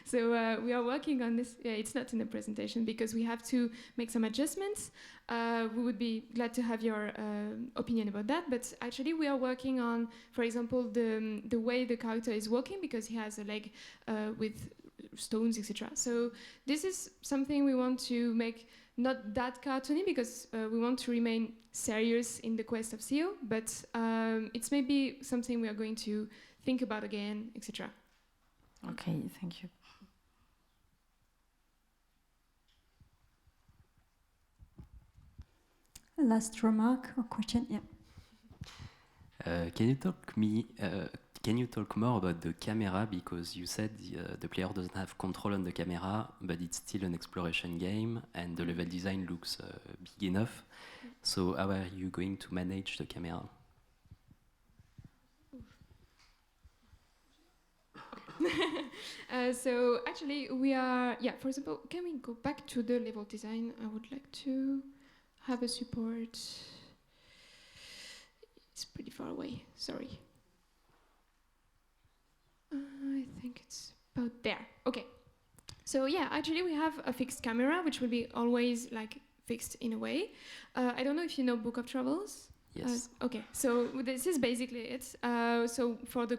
So we are working on this. Yeah, it's not in the presentation because we have to make some adjustments. We would be glad to have your opinion about that. But actually, we are working on, for example, the way the character is walking, because he has a leg with stones, etc. So this is something we want to make not that cartoony, because we want to remain serious in the quest of CEO, but it's maybe something we are going to think about again, etc. Okay, thank you. Last remark or question? Yeah. Can you talk more about the camera, because you said the player doesn't have control on the camera, but it's still an exploration game and the level design looks big enough. So how are you going to manage the camera? So actually we are, for example, can we go back to the level design? I would like to have a support. It's pretty far away, sorry. I think it's about there. Okay. So yeah, actually we have a fixed camera, which will be always like fixed in a way. I don't know if you know Book of Travels. Yes. Okay, so this is basically it. So for the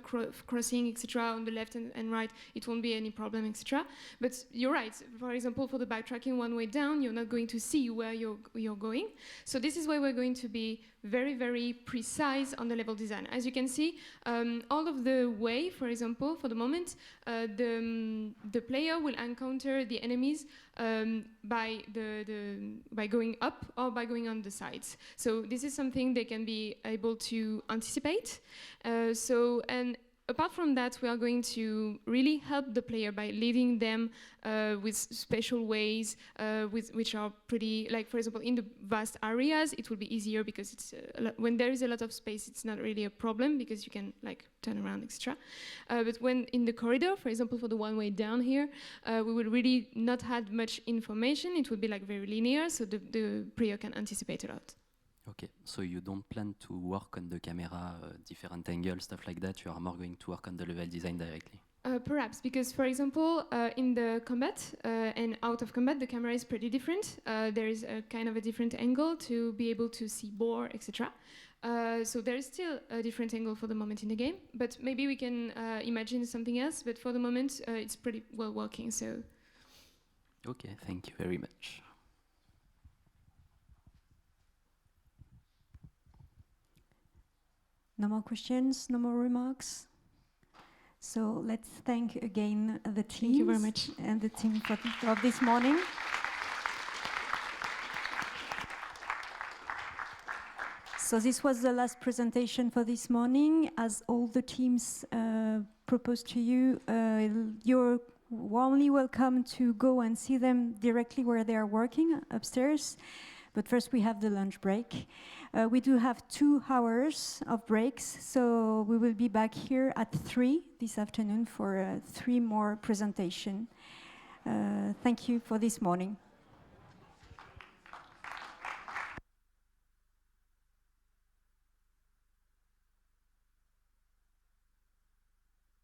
crossing, etc., on the left and right, it won't be any problem, etc. But you're right. For example, for the backtracking one way down, you're not going to see where you're going. So this is why we're going to be very, very precise on the level design. As you can see, all of the way, for example, for the moment, the player will encounter the enemies by going up or by going on the sides. So this is something they can be able to anticipate. And apart from that, we are going to really help the player by leading them with special ways, which are pretty, like for example, in the vast areas, it will be easier because it's when there is a lot of space, it's not really a problem because you can like turn around, etc. But when in the corridor, for example, for the one way down here, we will really not have much information. It will be like very linear, so the player can anticipate a lot. Okay, so you don't plan to work on the camera, different angles, stuff like that. You are more going to work on the level design directly. Perhaps, because for example, in the combat and out of combat, the camera is pretty different. There is a kind of a different angle to be able to see bore, etc. So there is still a different angle for the moment in the game, but maybe we can imagine something else. But for the moment, it's pretty well working. So. Okay, thank you very much. No more questions, no more remarks. So let's thank again the team. Thank you very much. And the team of this morning. So this was the last presentation for this morning. As all the teams proposed to you, you're warmly welcome to go and see them directly where they are working upstairs. But first we have the lunch break. We do have 2 hours of breaks, so we will be back here at 3 this afternoon for 3 more presentations. Thank you for this morning.